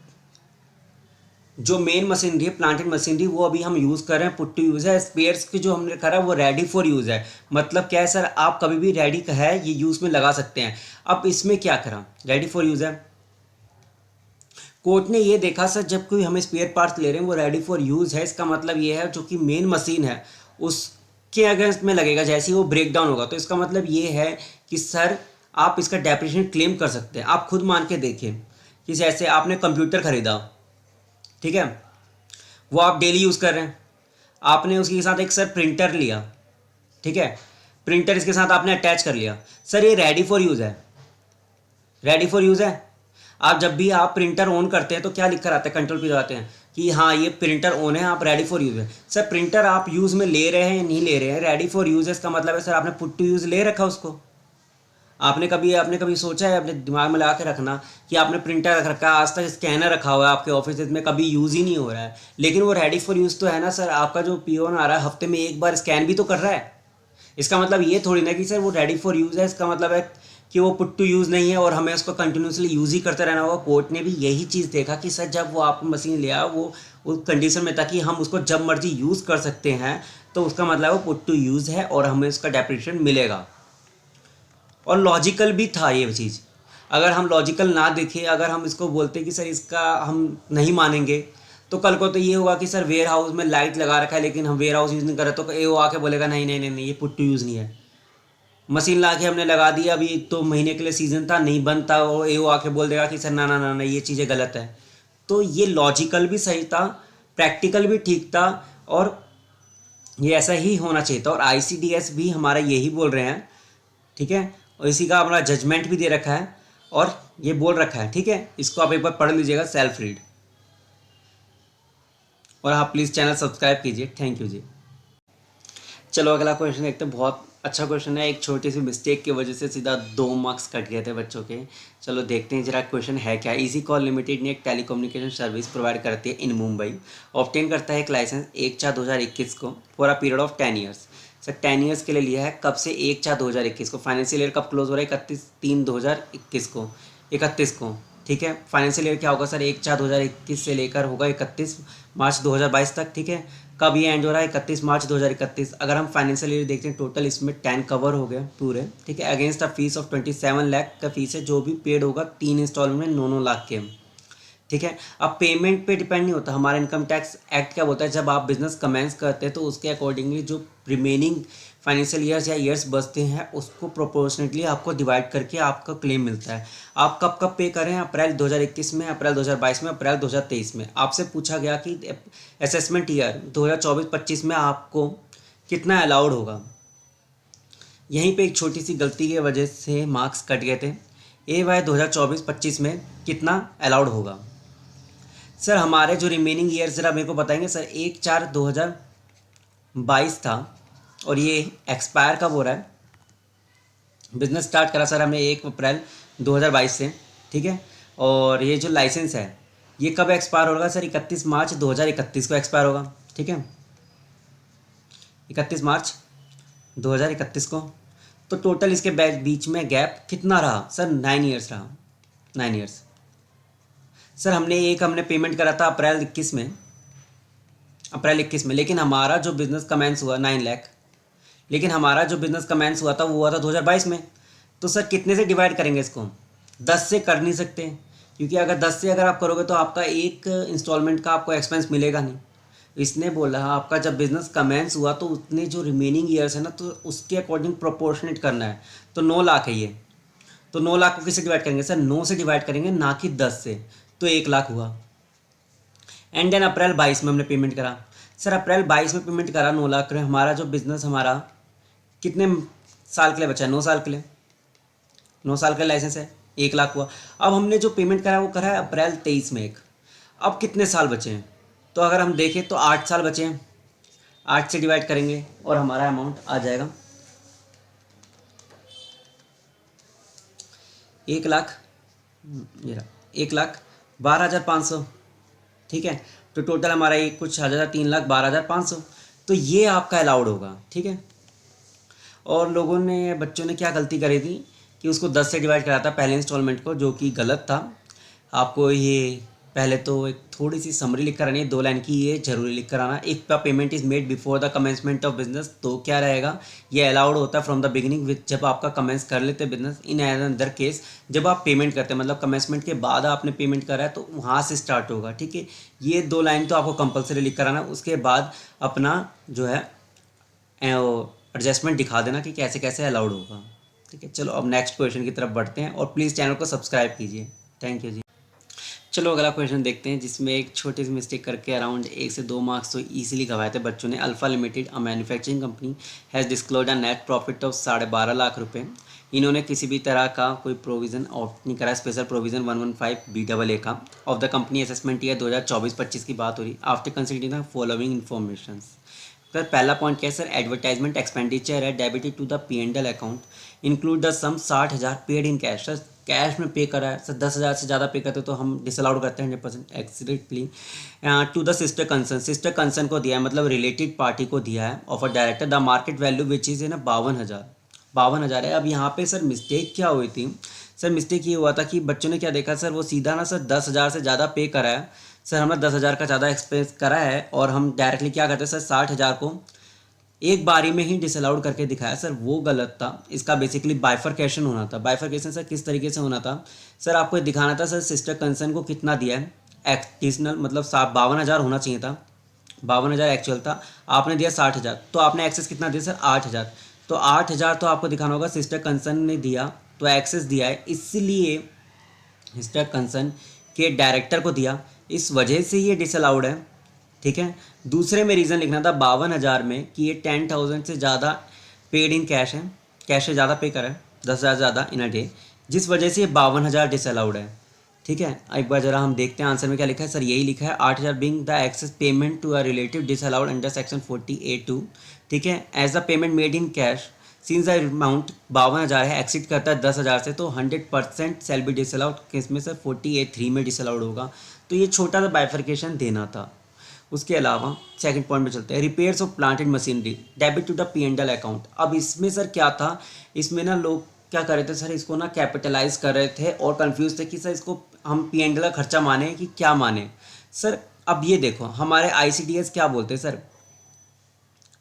जो मेन मशीनरी है प्लांटिंग मशीनरी वो अभी हम यूज़ कर रहे हैं, पुट टू यूज़ है। स्पेयर्स की जो हमने करा वो रेडी फॉर यूज़ है, मतलब क्या है सर, आप कभी भी रेडी का है ये यूज़ में लगा सकते हैं। अब इसमें क्या करा, रेडी फॉर यूज़ है, कोर्ट ने ये देखा सर जब कोई हमें स्पेयर पार्ट्स ले रहे हैं वो रेडी फॉर यूज़ है, इसका मतलब ये है जो कि मेन मशीन है उसके अगेंस्ट में लगेगा, जैसे ही वो ब्रेक डाउन होगा, तो इसका मतलब ये है कि सर आप इसका डेप्रिसिएशन क्लेम कर सकते हैं। आप खुद मान के देखें कि जैसे आपने कंप्यूटर खरीदा, ठीक है, वो आप डेली यूज़ कर रहे हैं, आपने उसके साथ एक सर प्रिंटर लिया, ठीक है, प्रिंटर इसके साथ आपने अटैच कर लिया, सर ये रेडी फॉर यूज़ है, रेडी फॉर यूज़ है। आप जब भी आप प्रिंटर ऑन करते हैं तो क्या लिख कर आता है, कंट्रोल पे दबाते हैं कि हाँ ये प्रिंटर ऑन है, आप रेडी फॉर यूज़ है। सर प्रिंटर आप यूज़ में ले रहे हैं या नहीं ले रहे हैं, रेडी फॉर यूज़ है इसका मतलब है सर आपने पुट टू यूज़ ले रखा उसको। आपने कभी सोचा है, अपने दिमाग में लगा के रखना कि आपने प्रिंटर रख रखा है, आज तक स्कैनर रखा हुआ है आपके ऑफिस में, कभी यूज़ ही नहीं हो रहा है, लेकिन वो रेडी फॉर यूज़ तो है ना सर। आपका जो पीओन आ रहा है हफ्ते में एक बार स्कैन भी तो कर रहा है। इसका मतलब ये थोड़ी ना कि सर वो रेडी फॉर यूज़ है, इसका मतलब है कि वो पुट टू यूज़ नहीं है और हमें उसको कंटिन्यूसली यूज़ ही करते रहना होगा। कोर्ट ने भी यही चीज़ देखा कि सर जब वो आपको मशीन लिया वो उस कंडीशन में था कि हम उसको जब मर्जी यूज़ कर सकते हैं, तो उसका मतलब वो पुट टू यूज़ है और हमें उसका डेप्रिसिएशन मिलेगा। और लॉजिकल भी था ये चीज़। अगर हम लॉजिकल ना देखें, अगर हम इसको बोलते कि सर इसका हम नहीं मानेंगे, तो कल को तो ये होगा कि सर वेयर हाउस में लाइट लगा रखा है लेकिन हम वेयर हाउस यूज़ नहीं कर रहे, तो एओ आके बोलेगा नहीं नहीं नहीं नहीं ये पुट टू यूज़ नहीं है। मशीन ला के हमने लगा दी, अभी तो महीने के लिए सीजन था, नहीं बंद था, और एओ आके बोल देगा कि सर ना ना ना ना ये चीज़ें गलत है। तो ये लॉजिकल भी सही था, प्रैक्टिकल भी ठीक था, और ये ऐसा ही होना चाहिए था। और आईसीडीएस भी हमारा यही बोल रहे हैं, ठीक है, और इसी का अपना जजमेंट भी दे रखा है और ये बोल रखा है, ठीक है। इसको आप एक बार पढ़ लीजिएगा, सेल्फ रीड। और आप प्लीज़ चैनल सब्सक्राइब कीजिए। थैंक यू जी। चलो अगला क्वेश्चन देखते हैं। बहुत अच्छा क्वेश्चन है, एक छोटी सी मिस्टेक की वजह से सीधा 2 मार्क्स कट गए थे बच्चों के। चलो देखते हैं जरा क्वेश्चन है क्या। इजी कॉल लिमिटेड ने एक टेलीकम्युनिकेशन सर्विस प्रोवाइड करती है इन मुंबई, ऑब्टेन करता है एक लाइसेंस 1/4/2021 को for a period of 10 years. Sir 10 years के लिए लिया है, कब से 1/4/2021 को। फाइनेंशियल ईयर कब क्लोज हो रहा है, 31/3/2021 को, 31 को, ठीक है। फाइनेंशियल ईयर क्या होगा सर, 1/4/2021 से लेकर होगा 31 मार्च 2022 तक, ठीक है। कब ये एंड हो रहा है, 31 मार्च 2031। अगर हम फाइनेंशियल ईयर देखते हैं, टोटल इसमें 10 कवर हो गए पूरे, ठीक है। Against the fees of 27 lakh का फीस है जो भी पेड होगा 3 इंस्टॉलमेंट 9-9 लाख के, ठीक है। अब पेमेंट पे डिपेंड नहीं होता, हमारा इनकम टैक्स एक्ट क्या बोलता है, जब आप बिजनेस कमेंस करते हैं तो उसके अकॉर्डिंगली जो रिमेनिंग फाइनेंशियल ईयर्स या ईयर्स बचते हैं उसको प्रोपोर्शनेटली आपको डिवाइड करके आपका क्लेम मिलता है। आप कब कब पे करें, अप्रैल 2021 में, अप्रैल 2022 में, अप्रैल 2023 में। आपसे पूछा गया कि असेसमेंट ईयर 2024-25 में आपको कितना अलाउड होगा। यहीं पे एक छोटी सी गलती की वजह से मार्क्स कट गए थे। ए वाई 2024-25 में कितना अलाउड होगा। सर हमारे जो रिमेनिंग ईयर्स ज़रा मेरे को बताएंगे सर। 1/4/2022 था और ये एक्सपायर कब हो रहा है। बिजनेस स्टार्ट करा सर हमने 1 अप्रैल 2022 से, ठीक है। और ये जो लाइसेंस है ये कब एक्सपायर होगा सर, 31 मार्च 2031 को एक्सपायर होगा, ठीक है। 31 मार्च 2031 को। तो टोटल इसके बीच में गैप कितना रहा सर, 9 ईयर्स रहा, 9 ईयर्स। सर हमने पेमेंट करा था अप्रैल 21 में, लेकिन हमारा जो बिज़नेस कमेंस हुआ 9 लाख, लेकिन हमारा जो बिज़नेस कमेंस हुआ था वो हुआ था 2022 में। तो सर कितने से डिवाइड करेंगे इसको, 10 से कर नहीं सकते, क्योंकि अगर 10 से अगर आप करोगे तो आपका एक इंस्टॉलमेंट का आपको एक्सपेंस मिलेगा नहीं। इसने बोला आपका जब बिज़नेस कमेंस हुआ तो उतने जो रिमेनिंग ईयर्स है ना, तो उसके अकॉर्डिंग प्रोपोर्शनेट करना है। तो 9 लाख है ये, तो 9 लाख को किससे डिवाइड करेंगे सर, 9 से डिवाइड करेंगे, ना कि 10 से। तो 1 लाख हुआ। एंड देन अप्रैल 22 में हमने पेमेंट करा। सर अप्रैल 22 में पेमेंट करा 9 लाख। हमारा जो बिज़नेस हमारा कितने साल के लिए बचा है, 9 साल के लिए, 9 साल का लाइसेंस है, 1 लाख हुआ। अब हमने जो पेमेंट करा वो करा है अप्रैल 23 में एक। अब कितने साल बचे हैं, तो अगर हम देखें तो 8 साल बचे हैं। 8 से डिवाइड करेंगे और हमारा अमाउंट आ जाएगा 1 लाख, ये रहा 1,12,500, ठीक है। तो टोटल हमारा ये कुछ आ जाता 3,12,500। तो ये आपका अलाउड होगा, ठीक है। और बच्चों ने क्या गलती करी थी कि उसको 10 से डिवाइड करा था पहले इंस्टॉलमेंट को, जो कि गलत था। आपको ये पहले तो एक थोड़ी सी समरी लिख कर आनी है, 2 लाइन की, ये जरूरी लिख कर आना। If the payment is made before the commencement of business, तो क्या रहेगा, ये अलाउड होता है फ्रॉम द बिगिनिंग विथ, जब आपका कमेंस कर लेते बिजनेस। इन अदर केस जब आप पेमेंट करते हैं, मतलब कमेंसमेंट के बाद आपने पेमेंट करा है तो वहाँ से स्टार्ट होगा, ठीक है। ये 2 लाइन तो आपको कंपलसरी लिख कर आना। उसके बाद अपना जो है एडजस्टमेंट दिखा देना कि कैसे कैसे अलाउड होगा, ठीक है। चलो अब नेक्स्ट क्वेश्चन की तरफ बढ़ते हैं, और प्लीज़ चैनल को सब्सक्राइब कीजिए। थैंक यू जी। चलो अगला क्वेश्चन देखते हैं, जिसमें एक छोटी सी मिस्टेक करके अराउंड 1 से 2 मार्क्स तो ईजिली गवाए थे बच्चों ने। Alpha limited, a manufacturing company, has disclose a net profit of 12.5 lakh रुपये इन्होंने किसी भी तरह का कोई प्रोविज़न ऑप्ट नहीं करा, स्पेशल प्रोविज़न 115BAA का of the company assessment year 2024-25 की बात हो रही after considering the following information. Sir पहला पॉइंट क्या है सर, एडवर्टाइजमेंट एक्सपेंडिचर है debited to the P&L account include the sum 60,000 paid in cash. Sir cash में पे करा है सर, 10,000 से ज़्यादा पे करते तो हम डिसअलाउड करते हैं 100% accidentally. To the sister concern को दिया है, मतलब रिलेटेड पार्टी को दिया है of a director. The market value which is है ना 52,000 है। अब यहाँ पे सर मिस्टेक क्या हुई थी सर, मिस्टेक ये हुआ था कि बच्चों ने क्या देखा सर, वो सीधा ना सर 10,000 से ज़्यादा पे करा है। सर हमने 10,000 का ज़्यादा एक्सपेंस करा है और हम डायरेक्टली क्या करते हैं सर 60,000 को एक बारी में ही डिसअलाउड करके दिखाया। सर वो गलत था, इसका बेसिकली बाइफरकेशन होना था। बाइफरकेशन सर किस तरीके से होना था सर, आपको दिखाना था सर सिस्टर कंसर्न को कितना दिया है एडिशनल, मतलब 52,000 होना चाहिए था, 52,000 एक्चुअल था, आपने दिया 60,000, तो आपने एक्सेस कितना दिया सर 8,000। तो 8,000 तो आपको दिखाना होगा सिस्टर कंसर्न ने दिया, तो एक्सेस दिया है, इसलिए सिस्टर कंसर्न के डायरेक्टर को दिया, इस वजह से ये डिसअलाउड है। ठीक है, दूसरे में रीज़न लिखना था 52,000 में कि ये 10,000 से ज़्यादा पेड इन कैश है, कैश से ज़्यादा पे करा है, 10,000 ज़्यादा इन अ डे, जिस वजह से ये 52,000 डिसअलाउड है। ठीक है, एक बार जरा हम देखते हैं आंसर में क्या लिखा है सर, यही लिखा है 8,000 being the excess payment to a relative disallowed under section 48(2). ठीक है, as the payment made in cash since the amount 52,000 है एक्सिड करता है 10,000 से, तो 100% सेल बी डिसअलाउड, किस में सर 48(3) में डिसअलाउड होगा। तो ये छोटा सा बाइफरकेशन देना था। उसके अलावा सेकंड पॉइंट में चलते हैं, repairs of plant and machinery debit to the P&L account. अब इसमें सर क्या था, इसमें ना लोग क्या कर रहे थे सर, इसको ना कैपिटलाइज कर रहे थे और कंफ्यूज थे कि सर इसको हम P&L का खर्चा माने कि क्या माने। सर अब ये देखो हमारे ICDS क्या बोलते हैं सर,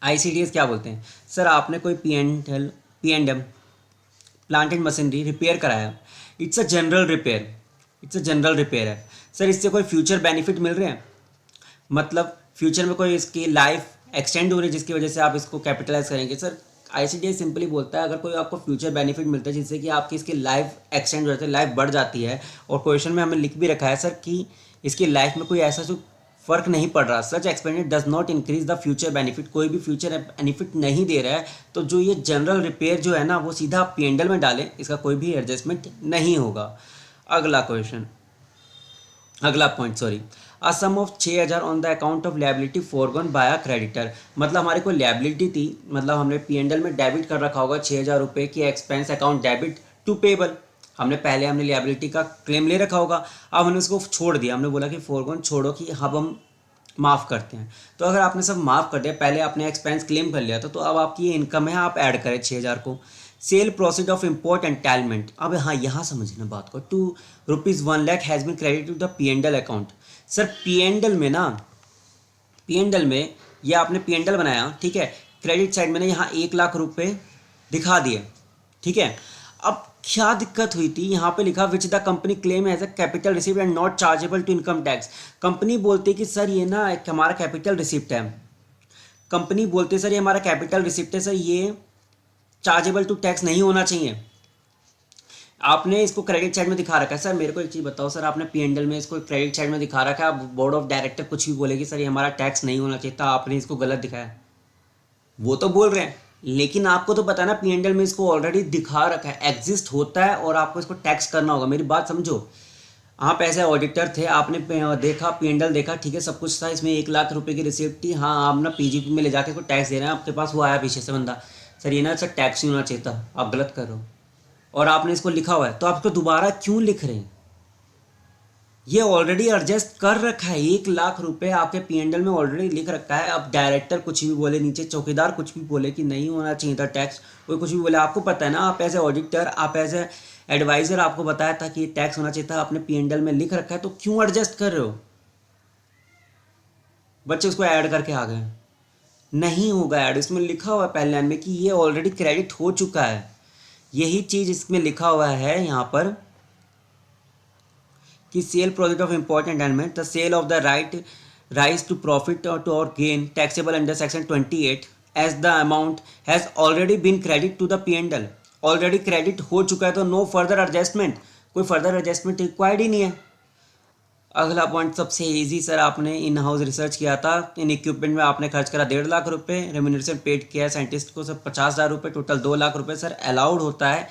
ICDS क्या बोलते हैं सर, आपने कोई P&M plant and machinery repair कराया, it's a general repair, it's a general repair है सर, इससे कोई फ्यूचर बेनिफिट मिल रहे हैं, मतलब फ्यूचर में कोई इसकी लाइफ एक्सटेंड हो रही है जिसकी वजह से आप इसको कैपिटलाइज करेंगे। सर ICDS सिंपली बोलता है अगर कोई आपको फ्यूचर बेनिफिट मिलता है जिससे कि आपकी इसकी लाइफ एक्सटेंड हो जाती है, लाइफ बढ़ जाती है, और क्वेश्चन में हमें लिख भी रखा है सर कि इसकी लाइफ में कोई ऐसा जो फर्क नहीं पड़ रहा, such expenditure does not increase the future benefit, कोई भी फ्यूचर बेनिफिट नहीं दे रहा है, तो जो ये जनरल रिपेयर जो है ना वो सीधा आप P&L में डालें, इसका कोई भी एडजस्टमेंट नहीं होगा। अगला क्वेश्चन, अगला point sorry, a sum of 6,000 on the account of liability forgone by a creditor. मतलब हमारी कोई लायबिलिटी थी, मतलब हमने P&L में डेबिट कर रखा होगा 6,000 रुपये की expense account debit to payable, हमने लायबिलिटी का क्लेम ले रखा होगा, अब हमने उसको छोड़ दिया, हमने बोला कि फोरगॉन छोड़ो कि अब हम माफ़ करते हैं। तो अगर आपने सब माफ़ कर दिया, पहले आपने एक्सपेंस क्लेम कर लिया था, तो अब आपकी ये इनकम है, आप ऐड करें 6,000 को। Sale proceed of import entitlement, अब हाँ यहाँ समझना बात को, ₹1 lakh has been credit to the P&L account. Sir P&L में ना, P&L में ये आपने P&L बनाया, ठीक है, क्रेडिट साइड में ना यहाँ 1 लाख रुपए दिखा दिए। ठीक है, अब क्या दिक्कत हुई थी, यहाँ पे लिखा which the company claim as a capital receipt and not chargeable to income tax. Company बोलती कि सर ये ना एक हमारा कैपिटल रिसिप्ट है, कंपनी बोलते सर ये हमारा कैपिटल रिसिप्ट है, सर ये चार्जेबल टू टैक्स नहीं होना चाहिए, आपने इसको क्रेडिट साइड में दिखा रखा है। सर मेरे को एक चीज़ बताओ सर, आपने P&L में इसको क्रेडिट साइड में दिखा रखा है, अब बोर्ड ऑफ डायरेक्टर कुछ भी बोलेगी सर ये हमारा टैक्स नहीं होना चाहिए था, आपने इसको गलत दिखाया, वो तो बोल रहे हैं, लेकिन आपको तो पता है ना P&L में इसको ऑलरेडी दिखा रखा है, एग्जिस्ट होता है और आपको इसको टैक्स करना होगा। मेरी बात समझो, आप ऐसे ऑडिटर थे, आपने देखा P&L देखा, ठीक है सब कुछ था, इसमें 1 लाख रुपए की रिसिप्ट थी, हाँ आप ना PGP में ले जाके इसको टैक्स दे रहे हैं, आपके पास वो आया पीछे से बंदा, सर ये ना सर टैक्स नहीं होना चाहिए था, आप गलत कर रहे हो, और आपने इसको लिखा हुआ है, तो आप इसको दोबारा क्यों लिख रहे हैं, ये ऑलरेडी एडजस्ट कर रखा है, 1 लाख रुपए आपके P&L में ऑलरेडी लिख रखा है। अब डायरेक्टर कुछ भी बोले, नीचे चौकीदार कुछ भी बोले कि नहीं होना चाहिए था टैक्स, कोई कुछ भी बोले, आपको पता है ना, आप एज ए ऑडिटर, आप एज ए एडवाइजर, आपको बताया था कि टैक्स होना चाहिए था, आपने P&L में लिख रखा है, तो क्यों एडजस्ट कर रहे हो। बच्चे उसको ऐड करके आ गए, नहीं होगा ऐड, इसमें लिखा हुआ है पहले लाइन में कि ये ऑलरेडी क्रेडिट हो चुका है, यही चीज़ इसमें लिखा हुआ है यहाँ पर कि sale project of important element the sale of the rise to profit to or gain taxable under section 28 as the amount has already been credit to the P&L, already credit हो चुका है, तो नो फर्दर एडजस्टमेंट, कोई further adjustment required ही नहीं है। अगला point सबसे इजी सर, आपने इन हाउस रिसर्च किया था, इन इक्विपमेंट में आपने खर्च करा 1.5 लाख रुपए, रेम्यूनरेशन पेड किया है साइंटिस्ट को सर 50,000 रुपये, टोटल 2 लाख रुपए सर अलाउड होता है,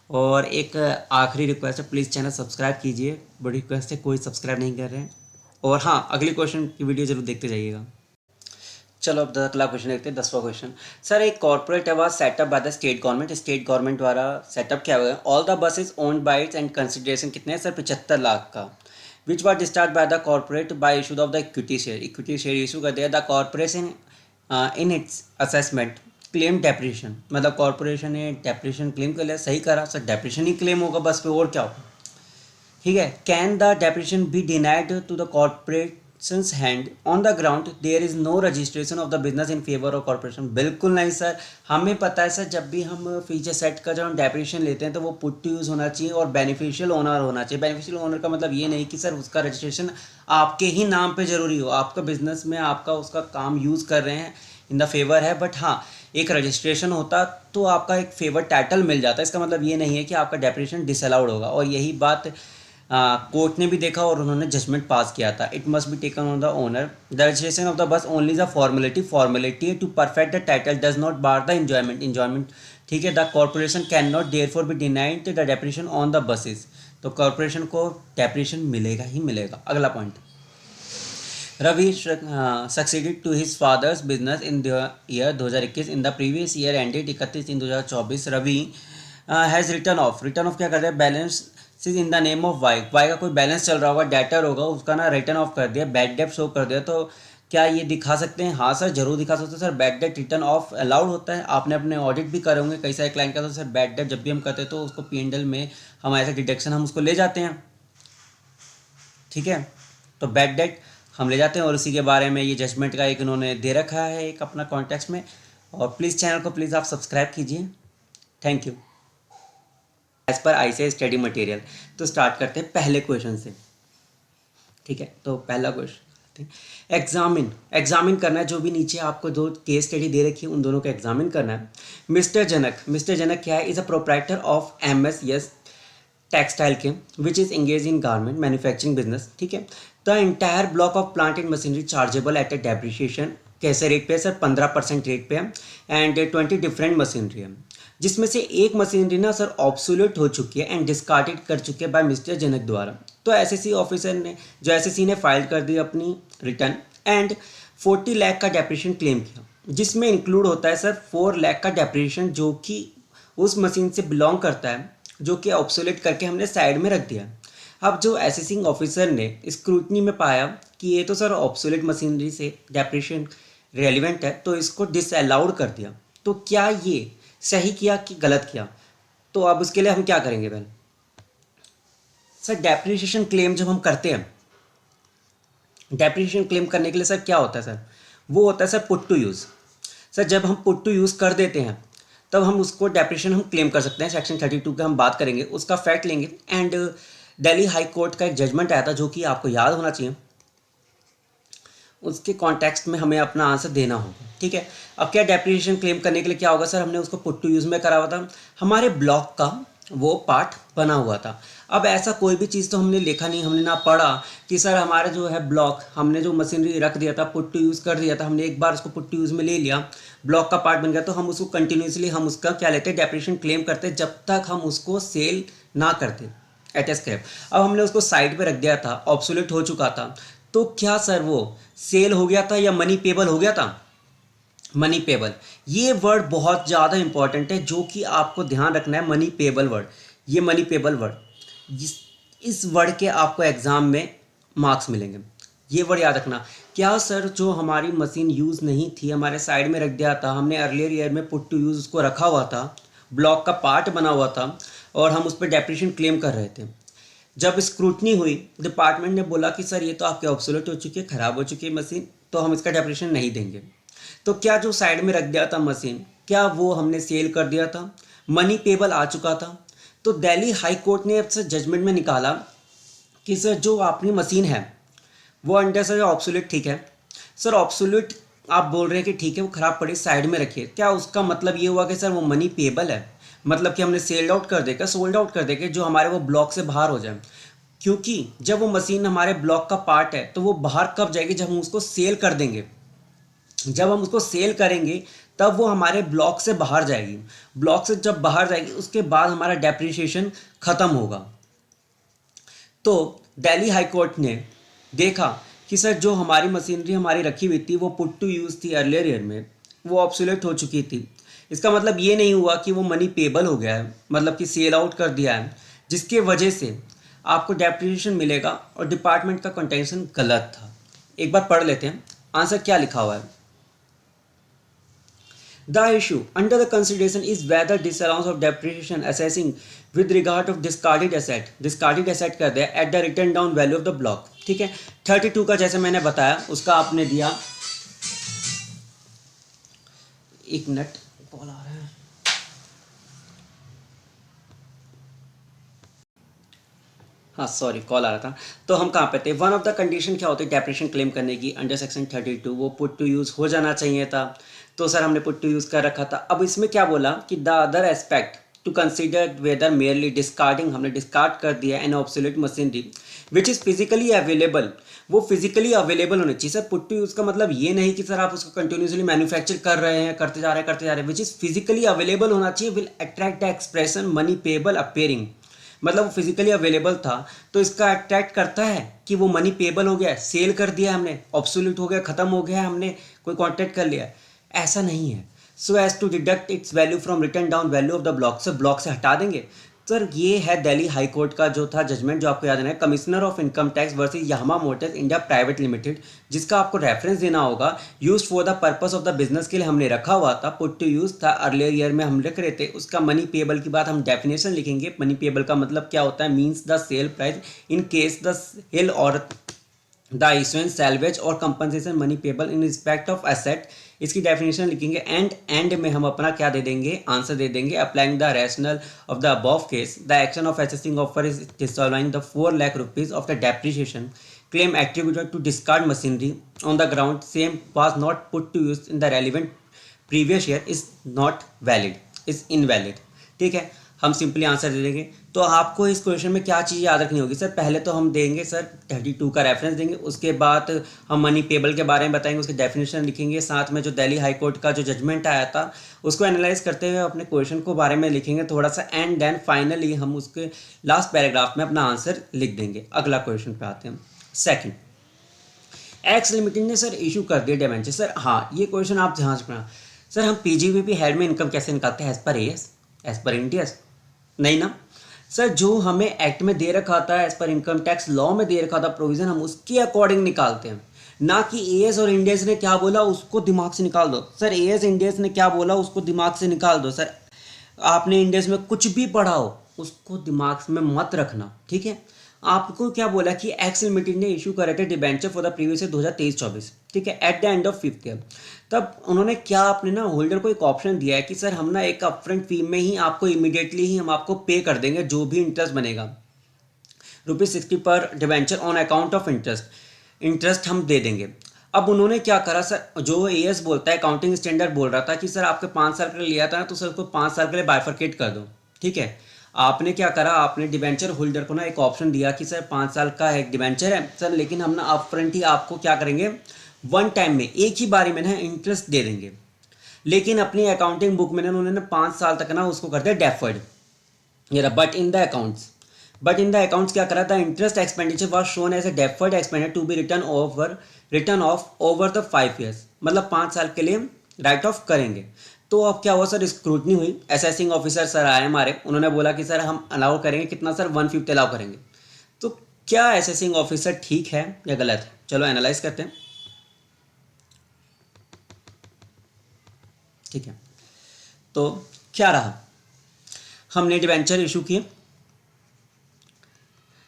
और एक आखिरी रिक्वेस्ट है, प्लीज़ चैनल सब्सक्राइब कीजिए, बड़ी रिक्वेस्ट है, कोई सब्सक्राइब नहीं कर रहे हैं। और हाँ, अगले क्वेश्चन की वीडियो जरूर देखते जाइएगा। चलो अब अगला क्वेश्चन देखते हैं, 10वां क्वेश्चन। सर, एक corporate was set up by the state government, state government द्वारा सेटअप किया हुआ है। All the buses owned by its and consideration कितने हैं सर? 75 लाख का। Which was discharge by the corporate by issued of the equity share, equity share issue कर दिया। The corporation in its assessment claim depreciation, मतलब corporation ने depreciation claim कर लिया। सही करा सर, डेप्रिशन ही क्लेम होगा बस पे, और क्या होगा। ठीक है। Can the depreciation be denied to the corporations hand on the ground there is no registration of the business in favour of corporation? बिल्कुल नहीं सर, हमें पता है सर, जब भी हम फीचर सेट का जब हम डेप्रिशन लेते हैं तो वो पुट टू यूज़ होना चाहिए और बेनिफिशियल ओनर होना चाहिए। बेनिफिशियल ओनर का मतलब ये नहीं कि सर उसका रजिस्ट्रेशन आपके ही नाम पे जरूरी हो, आपका बिजनेस में आपका उसका काम यूज़ कर रहे हैं इन द फेवर है, बट हाँ एक रजिस्ट्रेशन होता तो आपका एक फेवर टाइटल मिल जाता है। इसका मतलब ये नहीं है कि आपका डेप्रिशन डिसअलाउड होगा, और यही बात कोर्ट ने भी देखा और उन्होंने जजमेंट पास किया था। It must be taken on the owner. The registration of the bus only is a formality to perfect the title does not bar the enjoyment. ठीक है। The corporation can not therefore be denied the depreciation on the buses, तो corporation को depreciation मिलेगा ही मिलेगा। अगला point, Ravi succeeded to his father's business in the year 2021। In the previous year ended 31/3/2024 Ravi has written off क्या कर दिया? Balance in the name of Y का कोई बैलेंस चल रहा होगा, डेटर होगा, उसका ना रिटर्न ऑफ कर दिया, बैड डेट शो कर दिया। तो क्या ये दिखा सकते हैं? हाँ सर, जरूर दिखा सकते हैं sir. Bad debt return of allowed होता है, आपने अपने ऑडिट भी करे होंगे कई सारे क्लाइंट का। तो सर बैड डेट जब भी हम करते हैं तो उसको P&L में हम ऐसे डिडक्शन हम उसको ले जाते हैं। ठीक है, तो बैड डेट हम ले जाते हैं, और उसी के बारे में ये जजमेंट का एक इन्होंने दे रखा है एक अपना कॉन्टेक्स्ट में। और प्लीज़ चैनल को प्लीज़ आप सब्सक्राइब कीजिए। Thank you. As per ICAI study material, तो स्टार्ट करते हैं पहले क्वेश्चन से। ठीक है, तो पहला क्वेश्चन, एग्जामिन करना है। जो भी नीचे आपको दो केस स्टडी दे रखी है उन दोनों को एग्जामिन करना है। मिस्टर जनक क्या है? Is a proprietor of MS textile के which is engage in garment manufacturing business. ठीक है। The entire block of plant and machinery chargeable at a depreciation, कैसे रेट पे है सर? 15% रेट पे है, एंड 20 डिफरेंट मशीनरी है, जिसमें से एक मशीनरी ना सर ऑब्सोल्यूट हो चुकी है एंड डिस्कार्डेड कर चुके हैं बाय मिस्टर जनक द्वारा। तो SSC ऑफिसर ने जो SSC ने फाइल कर दी अपनी रिटर्न एंड 40 लाख का डेप्रिशिएशन क्लेम किया, जिसमें इंक्लूड होता है सर 4 लाख का डेप्रिशिएशन जो कि उस मशीन से बिलोंग करता है, जो कि ऑब्सोलेट करके हमने साइड में रख दिया। अब जो असेसिंग ऑफिसर ने स्क्रूटनी में पाया कि ये तो सर ऑब्सोलेट मशीनरी से डेप्रिशिएशन रेलिवेंट है, तो इसको डिसअलाउड कर दिया। तो क्या ये सही किया कि गलत किया? तो अब उसके लिए हम क्या करेंगे? पहले सर डेप्रिशिएशन क्लेम जब हम करते हैं, डेप्रिशिएशन क्लेम करने के लिए सर क्या होता है सर? वो होता है sir put to use. Sir जब हम पुट टू यूज़ कर देते हैं तब हम उसको डेप्रिशिएशन हम क्लेम कर सकते हैं। सेक्शन 32 का हम बात करेंगे, उसका फैक्ट लेंगे। एंड दिल्ली हाई कोर्ट का एक जजमेंट आया था जो कि आपको याद होना चाहिए, उसके कॉन्टेक्स्ट में हमें अपना आंसर देना होगा। ठीक है। अब क्या डेप्रिशिएशन क्लेम करने के लिए क्या होगा सर? हमने उसको पुट टू यूज़ में करा हुआ था, हमारे ब्लॉक का वो पार्ट बना हुआ था। अब ऐसा कोई भी चीज़ तो हमने लिखा नहीं, हमने ना पढ़ा कि सर हमारा जो है ब्लॉक, हमने जो मशीनरी रख दिया था पुट टू यूज़ कर दिया था, हमने एक बार उसको पुट टू यूज़ में ले लिया, ब्लॉक का पार्ट बन गया, तो हम उसको कंटिन्यूसली हम उसका क्या लेते हैं? डेप्रिशिएशन क्लेम करते जब तक हम उसको सेल ना करते एट ए स्क्रैप। अब हमने उसको साइड पे रख दिया था, ऑब्सोलेट हो चुका था, तो क्या सर वो सेल हो गया था या मनी पेबल हो गया था? Money payable. ये वर्ड बहुत ज़्यादा इंपॉर्टेंट है जो कि आपको ध्यान रखना है, मनी पेबल वर्ड। ये मनी पेबल वर्ड, इस वर्ड के आपको एग्ज़ाम में मार्क्स मिलेंगे। ये वर्ड याद रखना। क्या सर जो हमारी मशीन यूज़ नहीं थी, हमारे साइड में रख दिया था, हमने अर्लियर ईयर में पुट टू यूज़ उसको रखा हुआ था, ब्लॉक का पार्ट बना हुआ था, और हम उस पर डेप्रिशिएशन क्लेम कर रहे थे। जब स्क्रूटनी हुई, डिपार्टमेंट ने बोला कि सर ये तो आपके ऑब्सोलेट हो चुकी है, ख़राब हो चुकी है मशीन, तो हम इसका डेप्रिशिएशन नहीं देंगे। तो क्या जो साइड में रख दिया था मशीन, क्या वो हमने सेल कर दिया था? मनी पेबल आ चुका था। तो दिल्ली हाई कोर्ट ने अब से जजमेंट में निकाला कि सर जो आपकी मशीन है वो अंडर सर ऑब्सोलेट, ठीक है सर ऑब्सोलेट आप बोल रहे हैं कि ठीक है वो ख़राब पड़ी, साइड में रखिए, क्या उसका मतलब ये हुआ कि सर वो मनी पेबल है? मतलब कि हमने सेल्ड आउट कर देगा, सोल्ड आउट कर देगा, जो हमारे वो ब्लॉक से बाहर हो जाए? क्योंकि जब वो मशीन हमारे ब्लॉक का पार्ट है तो वो बाहर कब जाएगी? जब हम उसको सेल कर देंगे। जब हम उसको सेल करेंगे तब वो हमारे ब्लॉक से बाहर जाएगी। ब्लॉक से जब बाहर जाएगी उसके बाद हमारा डेप्रिसिएशन ख़त्म होगा। तो दिल्ली हाई कोर्ट ने देखा कि सर जो हमारी मशीनरी हमारी रखी हुई थी वो पुट टू यूज़ थी अर्लियर ईयर में, वो ऑब्सोलेट हो चुकी थी। इसका मतलब ये नहीं हुआ कि वो मनी पेबल हो गया है, मतलब कि सेल आउट कर दिया है, जिसके वजह से आपको डेप्रिसिएशन मिलेगा और डिपार्टमेंट का कंटेंशन गलत था। एक बार पढ़ लेते हैं आंसर क्या लिखा हुआ है। The issue under the consideration is whether disallowance of depreciation assessing with regard of discarded asset कर दिया at the written down value of the block। ठीक है, 32 का जैसे मैंने बताया उसका आपने दिया, एक मिनट कॉल आ रहा है। हाँ सॉरी कॉल आ रहा था। तो हम कहाँ पे थे, वन ऑफ द कंडीशन क्या होती है डेप्रिसिएशन क्लेम करने की अंडर सेक्शन 32, वो पुट टू यूज़ हो जाना चाहिए था। तो सर हमने पुट टू यूज़ कर रखा था। अब इसमें क्या बोला कि the other aspect to consider whether merely discarding, हमने डिस्कार्ड कर दिया an obsolete machinery which is physically available, वो फिजिकली अवेलेबल होनी चाहिए। सर पुट टू यूज़ का मतलब ये नहीं कि सर आप उसको कंटिन्यूसली मैन्युफैक्चर कर रहे हैं, करते जा रहे हैं, विच इज़ फिजिकली अवेलेबल होना चाहिए, will attract the expression money payable appearing, मतलब वो फिजिकली अवेलेबल था तो इसका अट्रैक्ट करता है कि वो मनी पेबल हो गया है, सेल कर दिया हमने, ऑब्सोल्यूट हो गया, खत्म हो गया, हमने कोई कॉन्ट्रैक्ट कर लिया। ऐसा नहीं है। So as to deduct its value from written down value of the block, से ब्लॉक से हटा देंगे। सर ये है दिल्ली हाई कोर्ट का जो था जजमेंट, जो आपको याद है, commissioner of income tax versus Yamaha Motors India private limited, जिसका आपको रेफरेंस देना होगा। Use for the purpose of the business के लिए हमने रखा हुआ था, पुट टू यूज था, अर्लियर ईयर में हम लिख रहे थे। उसका मनी पेबल की बात हम डेफिनेशन लिखेंगे। मनी पेबल का मतलब क्या होता है, means the sale price in case the sale और द इशुएंस सैल्वेज और compensation money payable in respect of asset, इसकी डेफिनेशन लिखेंगे। एंड में हम अपना क्या दे देंगे, आंसर दे देंगे। Applying the rationale of the above case, the action of assessing officer is disallowing the 4 lakh rupees of the depreciation claim attributed to discard machinery on the ground same was not put to use in the relevant previous year is not valid, is invalid। ठीक है, हम simply answer दे देंगे। तो आपको इस question में क्या चीज़ याद रखनी होगी, सर पहले तो हम देंगे सर 32 का रेफरेंस देंगे, उसके बाद हम मनी पेबल के बारे में बताएंगे, उसकी डेफिनेशन लिखेंगे, साथ में जो दिल्ली हाई कोर्ट का जो जजमेंट आया था उसको एनालाइज करते हुए अपने क्वेश्चन को बारे में लिखेंगे थोड़ा सा, एंड देन फाइनली हम उसके लास्ट पैराग्राफ में अपना आंसर लिख देंगे। अगला क्वेश्चन पे आते हैं। सेकंड, एक्स लिमिटेड ने सर इशू कर दिया डिबेंचर। सर हाँ, ये क्वेश्चन आप ध्यान से पढ़ना। सर हम पीजीबीपी हेड में इनकम कैसे निकालते हैं, as per as, as per Indians, नहीं ना सर, जो हमें एक्ट में दे रखा था, as per income tax law में दे रखा था प्रोविजन, हम उसके अकॉर्डिंग निकालते हैं, ना कि एएस और इंडियस ने क्या बोला उसको दिमाग से निकाल दो। सर एएस इंडियस ने क्या बोला उसको दिमाग से निकाल दो। सर आपने इंडियस में कुछ भी पढ़ा हो उसको दिमाग में मत रखना, ठीक है। आपको क्या बोला कि एक्स लिमिटेड ने इशू करे थे debenture for the previous year 2023-24, ठीक है, at the end of 5th year. तब उन्होंने क्या अपने ना होल्डर को एक ऑप्शन दिया है कि सर हम ना एक अपफ्रंट फी में ही आपको इमीडिएटली ही हम आपको पे कर देंगे जो भी इंटरेस्ट बनेगा, ₹60 पर debenture on account of interest हम दे देंगे। अब उन्होंने क्या करा सर, जो एएस बोलता है अकाउंटिंग स्टैंडर्ड बोल रहा था कि सर आपके 5 साल के लिए लिया था ना, तो सर उसको 5 साल के लिए बाइफरकेट कर दो, ठीक है। आपने क्या करा, आपने डिबेंचर होल्डर को ना एक ऑप्शन दिया कि सर 5 साल का एक डिबेंचर है सर, लेकिन हम ना अपफ्रंट ही आपको क्या करेंगे, वन टाइम में एक ही बारी में ना इंटरेस्ट दे देंगे। लेकिन अपनी अकाउंटिंग बुक में ना उन्होंने 5 साल तक ना उसको कर दिया डेफर्ड, ये रहा। बट इन द अकाउंट्स क्या करा था, interest expenditure was shown as a deferred expenditure to be written off over the 5 years, मतलब 5 साल के लिए राइट ऑफ करेंगे। तो अब क्या हुआ सर, स्क्रूटनी हुई, असेसिंग ऑफिसर सर आए हमारे, उन्होंने बोला कि सर हम अलाउ करेंगे कितना सर, 1/5 अलाउ करेंगे। तो क्या असेसिंग ऑफिसर ठीक है या गलत है, चलो एनालाइज करते हैं, ठीक है। तो क्या रहा, हमने डिबेंचर इशू किए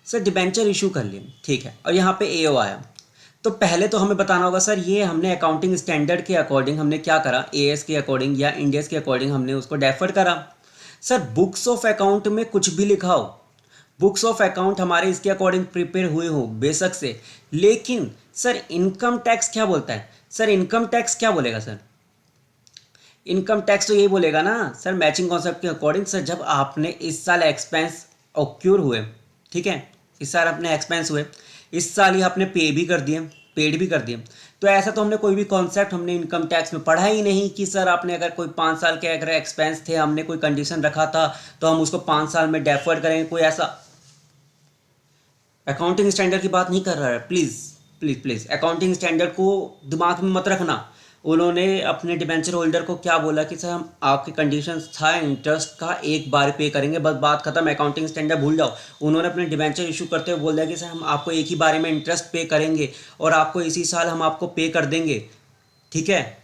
सर, डिबेंचर इशू कर लिए, ठीक है, और यहाँ पे एओ आया। तो पहले तो हमें बताना होगा सर ये हमने अकाउंटिंग स्टैंडर्ड के अकॉर्डिंग हमने क्या करा, एएस के अकॉर्डिंग या इंडियस के अकॉर्डिंग हमने उसको डेफर करा। सर बुक्स ऑफ अकाउंट में कुछ भी लिखा हो, बुक्स ऑफ अकाउंट हमारे इसके अकॉर्डिंग प्रिपेयर हुए हो बेशक से, लेकिन सर इनकम टैक्स क्या बोलता है, सर इनकम टैक्स क्या बोलेगा सर, इनकम टैक्स तो यही बोलेगा ना सर मैचिंग कॉन्सेप्ट के अकॉर्डिंग। सर जब आपने इस साल एक्सपेंस ऑक्यूर हुए, ठीक है, इस साल अपने एक्सपेंस हुए, इस साल ही आपने पे भी कर दिए, पेड भी कर दिए। तो ऐसा तो हमने कोई भी कॉन्सेप्ट हमने इनकम टैक्स में पढ़ा ही नहीं कि सर आपने अगर कोई 5 साल के अगर एक्सपेंस थे, हमने कोई कंडीशन रखा था तो हम उसको 5 साल में डेफर्ड करेंगे। कोई ऐसा अकाउंटिंग स्टैंडर्ड की बात नहीं कर रहा है। Please please please accounting standard को दिमाग में मत रखना। उन्होंने अपने डिबेंचर होल्डर को क्या बोला कि सर हम आपके कंडीशंस था इंटरेस्ट का एक बार पे करेंगे, बस बात खत्म, अकाउंटिंग स्टैंडर्ड भूल जाओ। उन्होंने अपने डिबेंचर इशू करते हुए बोल दिया कि सर हम आपको एक ही बारे में इंटरेस्ट पे करेंगे और आपको इसी साल हम आपको पे कर देंगे। ठीक है,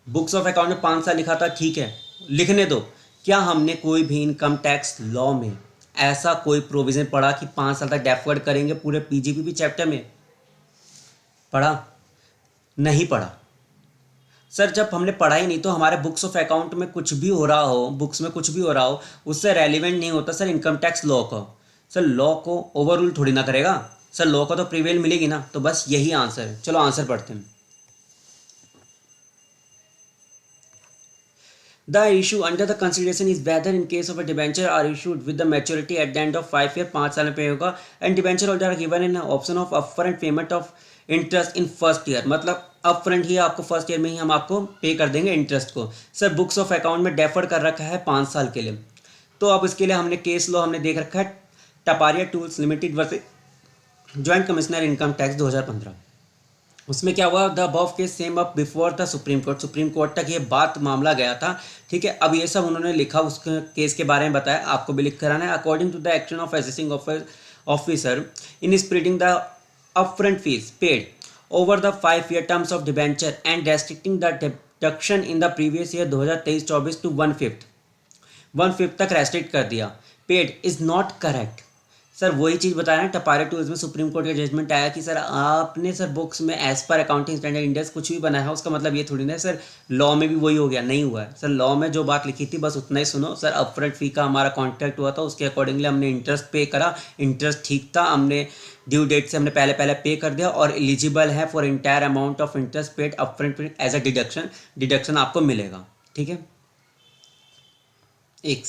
बुक्स ऑफ अकाउंट में 5 साल लिखा था, ठीक है लिखने दो। क्या हमने कोई भी इनकम टैक्स लॉ में ऐसा कोई प्रोविज़न पढ़ा कि 5 साल तक डेफर्ड करेंगे? पूरे पीजीपीपी चैप्टर में पढ़ा? नहीं पढ़ा। सर जब हमने पढ़ा ही नहीं तो हमारे बुक्स ऑफ अकाउंट में कुछ भी हो रहा हो, बुक्स में कुछ भी हो रहा हो, उससे रेलिवेंट नहीं होता सर इनकम टैक्स लॉ का। सर लॉ को ओवररूल थोड़ी ना करेगा सर, लॉ का तो प्रिवेल मिलेगी ना। तो बस यही आंसर है। चलो आंसर पढ़ते हैं। The issue under the consideration is whether in case of a debenture are issued with the maturity at the end of 5 year 5 साल में पे होगा and debenture holder are given an option of upfront payment of interest in first year। मतलब upfront ही आपको first year में ही हम आपको पे कर देंगे इंटरेस्ट को। सर बुक्स ऑफ अकाउंट में डेफर्ड कर रखा है 5 साल के लिए। तो अब इसके लिए हमने केस लॉ हमने देख रखा है Taparia tools limited versus joint commissioner income tax 2015। उसमें क्या हुआ, the above case same up before the supreme court. Supreme court तक ये बात मामला गया था। ठीक है, अब ये सब उन्होंने लिखा, उस केस के बारे में बताया, आपको भी लिख कराना है। According to the action of assessing officer in splitting the upfront fees paid over the 5 year terms of debenture and restricting the deduction in the previous year 2023-24 to 1/5 तक रेस्ट्रिक्ट कर दिया, paid is not correct. Sir वही चीज़ बताया ना, Taparia tools में supreme court का judgment आया कि सर आपने सर बुक्स में as per accounting standard index कुछ भी बनाया है, उसका मतलब ये थोड़ी ना सर लॉ में भी वही हो गया, नहीं हुआ है। सर लॉ में जो बात लिखी थी बस उतना ही सुनो। सर अपफ्रंट फी का हमारा कॉन्ट्रैक्ट हुआ था, उसके अकॉर्डिंगली हमने इंटरेस्ट पे करा, इंटरेस्ट ठीक था, हमने ड्यू डेट से हमने पहले पहले पे कर दिया और एलिजिबल है for entire amount of interest paid upfront as a deduction. Deduction आपको मिलेगा। ठीक है, एक